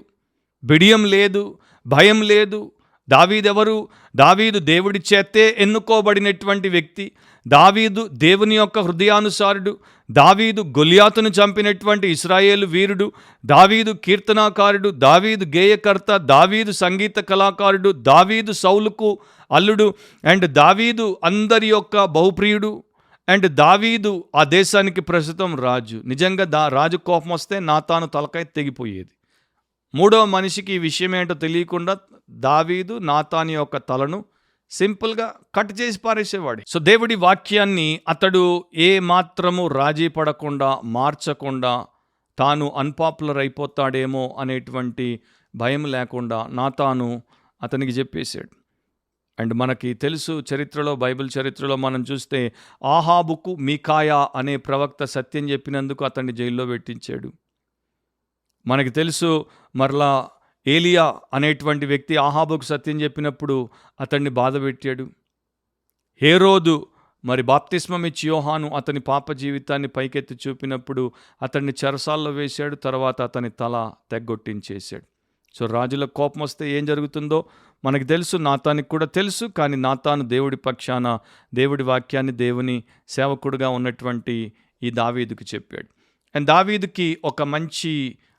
బిడియం లేదు, భయం లేదు. దావీదెవరు? దావీదు దేవుడి చేతే ఎన్నుకోబడినటువంటి వ్యక్తి. దావీదు దేవుని యొక్క హృదయానుసారుడు. దావీదు గొలియాతును చంపినటువంటి ఇశ్రాయేలు వీరుడు. దావీదు కీర్తనాకారుడు. దావీదు గేయకర్త. దావీదు సంగీత కళాకారుడు. దావీదు సౌలుకు అల్లుడు. అండ్ దావీదు అందరి యొక్క బహుప్రియుడు. అండ్ దావీదు ఆ దేశానికి ప్రస్తుతం రాజు. నిజంగా రాజు కోపం వస్తే నాతాను తలకాయ తెగిపోయేది. మూడవ మనిషికి ఈ విషయం ఏంటో తెలియకుండా దావీదు నాతాను యొక్క తలను సింపుల్గా కట్ చేసి పారేసేవాడు. సో దేవుడి వాక్యాన్ని అతడు ఏ మాత్రము రాజీ పడకుండా మార్చకుండా తాను అన్పాపులర్ అయిపోతాడేమో అనేటువంటి భయం లేకుండా నాతాను అతనికి చెప్పేశాడు. అండ్ మనకి తెలుసు చరిత్రలో, బైబిల్ చరిత్రలో మనం చూస్తే ఆహాబుకు మీకాయా అనే ప్రవక్త సత్యం చెప్పినందుకు అతన్ని జైల్లో పెట్టించాడు. మనకి తెలుసు మరలా ఏలియా అనేటువంటి వ్యక్తి ఆహాబుకు సత్యం చెప్పినప్పుడు అతన్ని బాధ పెట్టాడు. హేరోదు మరి బాప్తిస్మం ఇచ్చి యోహాను అతని పాప జీవితాన్ని పైకెత్తి చూపినప్పుడు అతన్ని చెరసాల్లో వేశాడు. తర్వాత అతని తల తెగ్గొట్టించేశాడు. సో రాజుల కోపం వస్తే ఏం జరుగుతుందో మనకు తెలుసు, నాతానికి కూడా తెలుసు. కానీ నాతాను దేవుడి పక్షాన దేవుడి వాక్యాన్ని దేవుని సేవకుడుగా ఉన్నటువంటి ఈ దావీదుకు చెప్పాడు. అండ్ దావీదుకి ఒక మంచి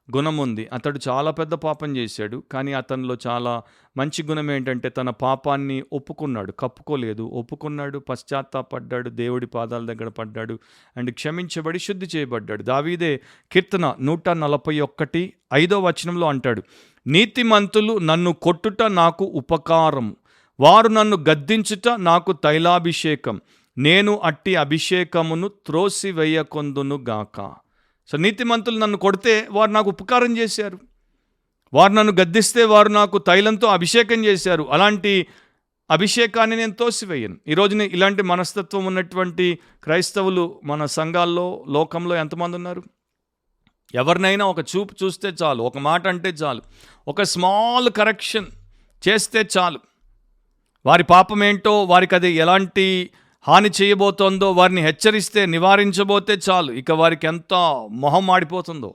గుణం ఉంది. అతడు చాలా పెద్ద పాపం చేశాడు. కానీ అతనిలో చాలా మంచి గుణం ఏంటంటే తన పాపాన్ని ఒప్పుకున్నాడు, కప్పుకోలేదు. ఒప్పుకున్నాడు, పశ్చాత్తాపడ్డాడు, దేవుడి పాదాల దగ్గర పడ్డాడు అండ్ క్షమించబడి శుద్ధి చేయబడ్డాడు. దావీదే కీర్తన 141:5 అంటాడు, నీతిమంతులు నన్ను కొట్టుట నాకు ఉపకారం, వారు నన్ను గద్దించుట నాకు తైలాభిషేకం, నేను అట్టి అభిషేకమును త్రోసివేయకొందును గాక. సో నీతిమంతులు నన్ను కొడితే వారు నాకు ఉపకారం చేశారు, వారు నన్ను గద్దిస్తే వారు నాకు తైలంతో అభిషేకం చేశారు. అలాంటి అభిషేకాన్ని నేను తోసివేయను. ఈరోజున ఇలాంటి మనస్తత్వం ఉన్నటువంటి క్రైస్తవులు మన సంఘాల్లో, లోకంలో ఎంతమంది ఉన్నారు? ఎవరినైనా ఒక చూపు చూస్తే చాలు, ఒక మాట అంటే చాలు, ఒక స్మాల్ కరెక్షన్ చేస్తే చాలు, వారి పాపం ఏంటో, వారికి అది ఎలాంటి హాని చేయబోతోందో వారిని హెచ్చరిస్తే, నివారించబోతే చాలు, ఇక వారికి ఎంత మొహం మాడిపోతుందో.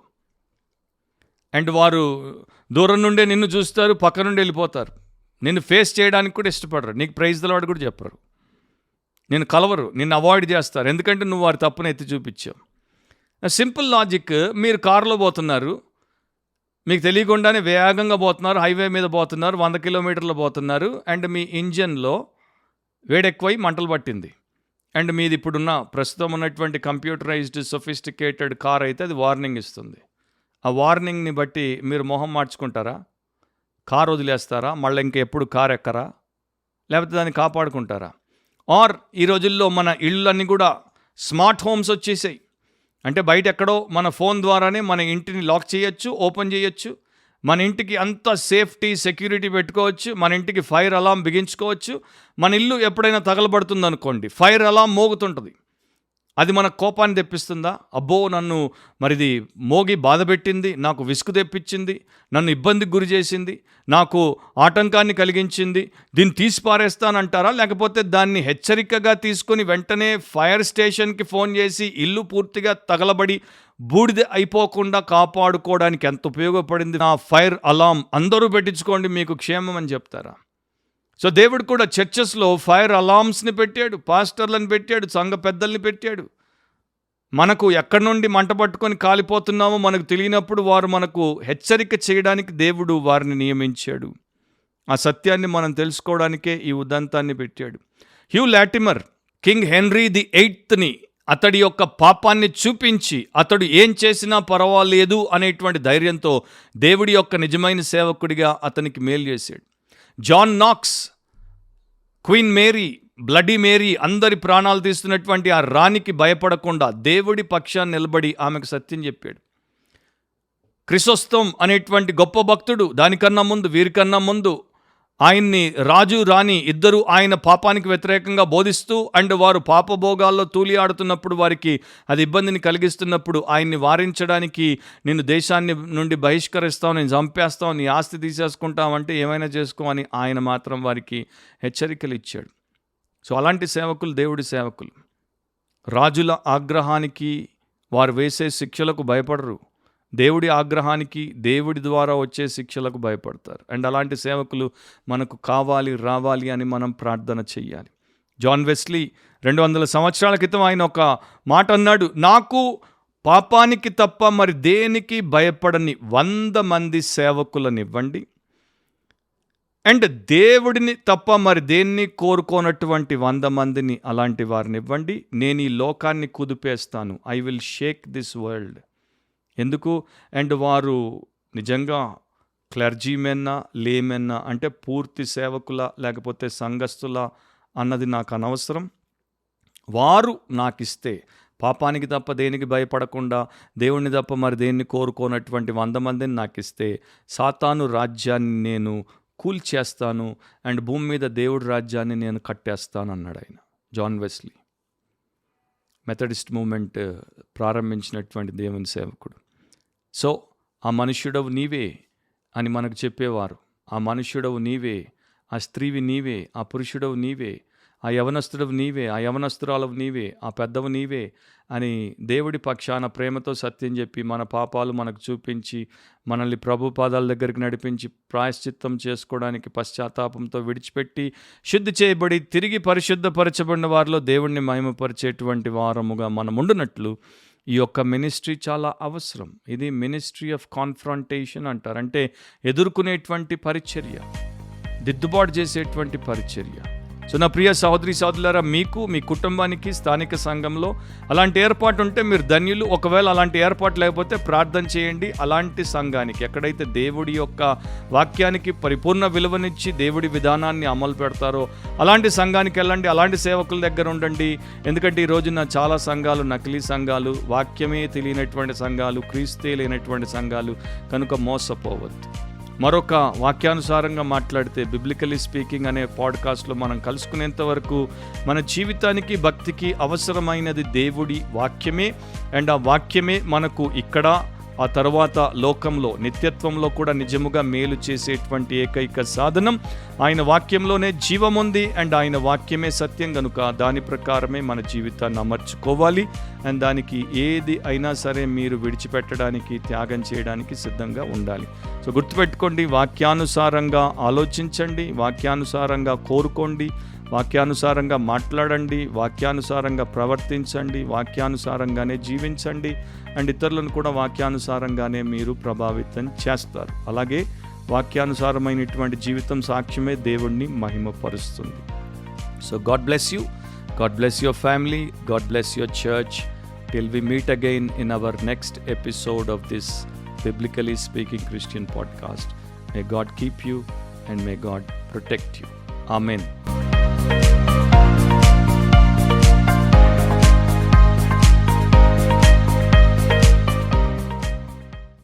అండ్ వారు దూరం నుండే నిన్ను చూస్తారు, పక్క నుండి వెళ్ళిపోతారు. నిన్ను ఫేస్ చేయడానికి కూడా ఇష్టపడరు, నీకు ప్రైజ్ ద లార్డ్ కూడా చెప్పరు, నిన్ను కలవరు, నిన్ను అవాయిడ్ చేస్తారు. ఎందుకంటే నువ్వు వారి తప్పును ఎత్తి చూపించావు. సింపుల్ లాజిక్, మీరు కారులో పోతున్నారు, మీకు తెలియకుండానే వేగంగా పోతున్నారు, హైవే మీద పోతున్నారు, 100 కిలోమీటర్లు పోతున్నారు. అండ్ మీ ఇంజన్లో వేడెక్కువై మంటలు పట్టింది. అండ్ మీది ఇప్పుడున్న ప్రస్తుతం ఉన్నటువంటి కంప్యూటరైజ్డ్ సొఫిస్టికేటెడ్ కార్ అయితే అది వార్నింగ్ ఇస్తుంది. ఆ వార్నింగ్ని బట్టి మీరు మొహం మార్చుకుంటారా? కార్ వదిలేస్తారా? మళ్ళీ ఇంకెప్పుడు కార్ ఎక్కరా? లేకపోతే దాన్ని కాపాడుకుంటారా? ఆర్ ఈ రోజుల్లో మన ఇళ్ళన్నీ కూడా స్మార్ట్ హోమ్స్ వచ్చేసాయి. అంటే బయట ఎక్కడో మన ఫోన్ ద్వారానే మన ఇంటిని లాక్ చేయొచ్చు, ఓపెన్ చేయొచ్చు, మన ఇంటికి అంత సేఫ్టీ సెక్యూరిటీ పెట్టుకోవచ్చు, మన ఇంటికి ఫైర్ అలారం బిగించుకోవచ్చు. మన ఇల్లు ఎప్పుడైనా తగలబడుతుంది అనుకోండి, ఫైర్ అలారం మోగుతుంటుంది. అది మన కోపాన్ని తెప్పిస్తుందా? అబ్బో, నన్ను మరిది మోగి బాధపెట్టింది, నాకు విసుగు తెప్పించింది, నన్ను ఇబ్బందికి గురి చేసింది, నాకు ఆటంకాన్ని కలిగించింది, దీన్ని తీసి పారేస్తానంటారా? లేకపోతే దాన్ని హెచ్చరికగా తీసుకొని వెంటనే ఫైర్ స్టేషన్కి ఫోన్ చేసి ఇల్లు పూర్తిగా తగలబడి బూడిద అయిపోకుండా కాపాడుకోవడానికి ఎంత ఉపయోగపడింది నా ఫైర్ అలాం అందరూ పెట్టించుకోండి మీకు క్షేమం అని చెప్తారా? సో దేవుడు కూడా చర్చెస్లో ఫైర్ అలామ్స్ని పెట్టాడు, పాస్టర్లను పెట్టాడు, సంఘ పెద్దల్ని పెట్టాడు. మనకు ఎక్కడి నుండి మంట పట్టుకొని కాలిపోతున్నామో మనకు తెలియనప్పుడు వారు మనకు హెచ్చరిక చేయడానికి దేవుడు వారిని నియమించాడు. ఆ సత్యాన్ని మనం తెలుసుకోవడానికే ఈ ఉదంతాన్ని పెట్టాడు. Hugh Latimer king Henry the 8th అతడి యొక్క పాపాన్ని చూపించి అతడు ఏం చేసినా పర్వాలేదు అనేటువంటి ధైర్యంతో దేవుడి యొక్క నిజమైన సేవకుడిగా అతనికి మేలు చేశాడు. John Knox, Queen Mary, Bloody Mary, అందరి ప్రాణాలు తీస్తున్నటువంటి ఆ రాణికి భయపడకుండా దేవుడి పక్షాన్ని నిలబడి ఆమెకు సత్యం చెప్పాడు. క్రిసోస్తం అనేటువంటి గొప్ప భక్తుడు దానికన్నా ముందు, వీరికన్నా ముందు ఆయన్ని రాజు రాణి ఇద్దరు ఆయన పాపానికి వ్యతిరేకంగా బోధిస్తూ అండ్ వారు పాపభోగాల్లో తూలి ఆడుతున్నప్పుడు వారికి అది ఇబ్బందిని కలిగిస్తున్నప్పుడు ఆయన్ని వారించడానికి నిన్ను దేశాన్ని నుండి బహిష్కరిస్తావు, నేను చంపేస్తావు, నీ ఆస్తి తీసేసుకుంటామంటే ఏమైనా చేసుకో అని ఆయన మాత్రం వారికి హెచ్చరికలు ఇచ్చాడు. సో అలాంటి సేవకులు దేవుడి సేవకులు. రాజుల ఆగ్రహానికి వారు వేసే శిక్షలకు భయపడరు, దేవుడి ఆగ్రహానికి దేవుడి ద్వారా వచ్చే శిక్షలకు భయపడతారు. అండ్ అలాంటి సేవకులు మనకు కావాలి, రావాలి అని మనం ప్రార్థన చెయ్యాలి. జాన్ వెస్లీ 200 సంవత్సరాల క్రితం ఆయన ఒక మాట అన్నాడు, నాకు పాపానికి తప్ప మరి దేనికి భయపడని 100 మంది సేవకులనివ్వండి, అండ్ దేవుడిని తప్ప మరి దేన్ని కోరుకోనటువంటి 100 మందిని అలాంటి వారిని ఇవ్వండి, నేను ఈ లోకాన్ని కుదిపేస్తాను. I will shake this world. ఎందుకు? అండ్ వారు నిజంగా క్లర్జీమెన్నా, లేమెన్నా, అంటే పూర్తి సేవకుల లేకపోతే సంఘస్థుల అన్నది నాకు అనవసరం. వారు నాకు ఇస్తే, పాపానికి తప్ప దేనికి భయపడకుండా దేవుణ్ణి తప్ప మరి దేన్ని కోరుకోనటువంటి 100 మందిని నాకు ఇస్తే సాతాను రాజ్యాన్ని నేను కూల్చేస్తాను అండ్ భూమి మీద దేవుడి రాజ్యాన్ని నేను కట్టేస్తాను అన్నాడు ఆయన. జాన్ వెస్లీ మెథడిస్ట్ మూవ్మెంట్ ప్రారంభించినటువంటి దేవుని సేవకుడు. సో ఆ మనుష్యుడవు నీవే అని మనకు చెప్పేవారు. ఆ మనుష్యుడవు నీవే, ఆ స్త్రీవి నీవే, ఆ పురుషుడవు నీవే, ఆ యవనస్తుడవు నీవే, ఆ యవనస్తురాలవు నీవే, ఆ పెద్దవు నీవే అని దేవుడి పక్షాన ప్రేమతో సత్యం చెప్పి మన పాపాలు మనకు చూపించి మనల్ని ప్రభు పాదాల దగ్గరికి నడిపించి ప్రాయశ్చిత్తం చేసుకోవడానికి పశ్చాత్తాపంతో విడిచిపెట్టి శుద్ధి చేయబడి తిరిగి పరిశుద్ధపరచబడిన వారిలో దేవుణ్ణి మహిమపరిచేటువంటి వారముగా మనం ఉండునట్లు ఈ యొక్క మినిస్ట్రీ చాలా అవసరం. ఇది మినిస్ట్రీ ఆఫ్ కాన్ఫ్రంటేషన్ అంటారు. అంటే ఎదుర్కొనేటువంటి పరిచర్య, దిద్దుబాటు చేసేటువంటి పరిచర్య. సో నా ప్రియ సహోదరి సహోదరులారా, మీకు మీ కుటుంబానికి స్థానిక సంఘంలో అలాంటి ఏర్పాటు ఉంటే మీరు ధన్యులు. ఒకవేళ అలాంటి ఏర్పాటు లేకపోతే ప్రార్థన చేయండి. అలాంటి సంఘానికి, ఎక్కడైతే దేవుడి యొక్క వాక్యానికి పరిపూర్ణ విలువనిచ్చి దేవుడి విధానాన్ని అమలు పెడతారో అలాంటి సంఘానికి వెళ్ళండి, అలాంటి సేవకుల దగ్గర ఉండండి. ఎందుకంటే ఈ రోజున చాలా సంఘాలు నకిలీ సంఘాలు, వాక్యమే తెలియనటువంటి సంఘాలు, క్రీస్తే లేనటువంటి సంఘాలు, కనుక మోసపోవద్దు. మరొక వాక్యానుసారంగా మాట్లాడితే బిబ్లికలీ స్పీకింగ్ అనే పాడ్కాస్ట్లో మనం కలుసుకునేంత వరకు మన జీవితానికి భక్తికి అవసరమైనది దేవుడి వాక్యమే. అండ్ ఆ వాక్యమే మనకు ఇక్కడ ఆ తర్వాత లోకంలో నిత్యత్వంలో కూడా నిజముగా మేలు చేసేటువంటి ఏకైక సాధనం. ఆయన వాక్యంలోనే జీవముంది అండ్ ఆయన వాక్యమే సత్యం కనుక దాని ప్రకారమే మన జీవితాన్ని అమర్చుకోవాలి. అండ్ దానికి ఏది అయినా సరే మీరు విడిచిపెట్టడానికి, త్యాగం చేయడానికి సిద్ధంగా ఉండాలి. సో గుర్తుపెట్టుకోండి, వాక్యానుసారంగా ఆలోచించండి, వాక్యానుసారంగా కోరుకోండి, వాక్యానుసారంగా మాట్లాడండి, వాక్యానుసారంగా ప్రవర్తించండి, వాక్యానుసారంగానే జీవించండి అండ్ ఇతరులను కూడా వాక్యానుసారంగానే మీరు ప్రభావితం చేస్తారు. అలాగే వాక్యానుసారమైనటువంటి జీవితం సాక్ష్యమే దేవుణ్ణి మహిమపరుస్తుంది. So God bless you, God bless your family, God bless your church. Till we meet again in our next episode of this Biblically Speaking Christian podcast. May God keep you and may God protect you. Amen.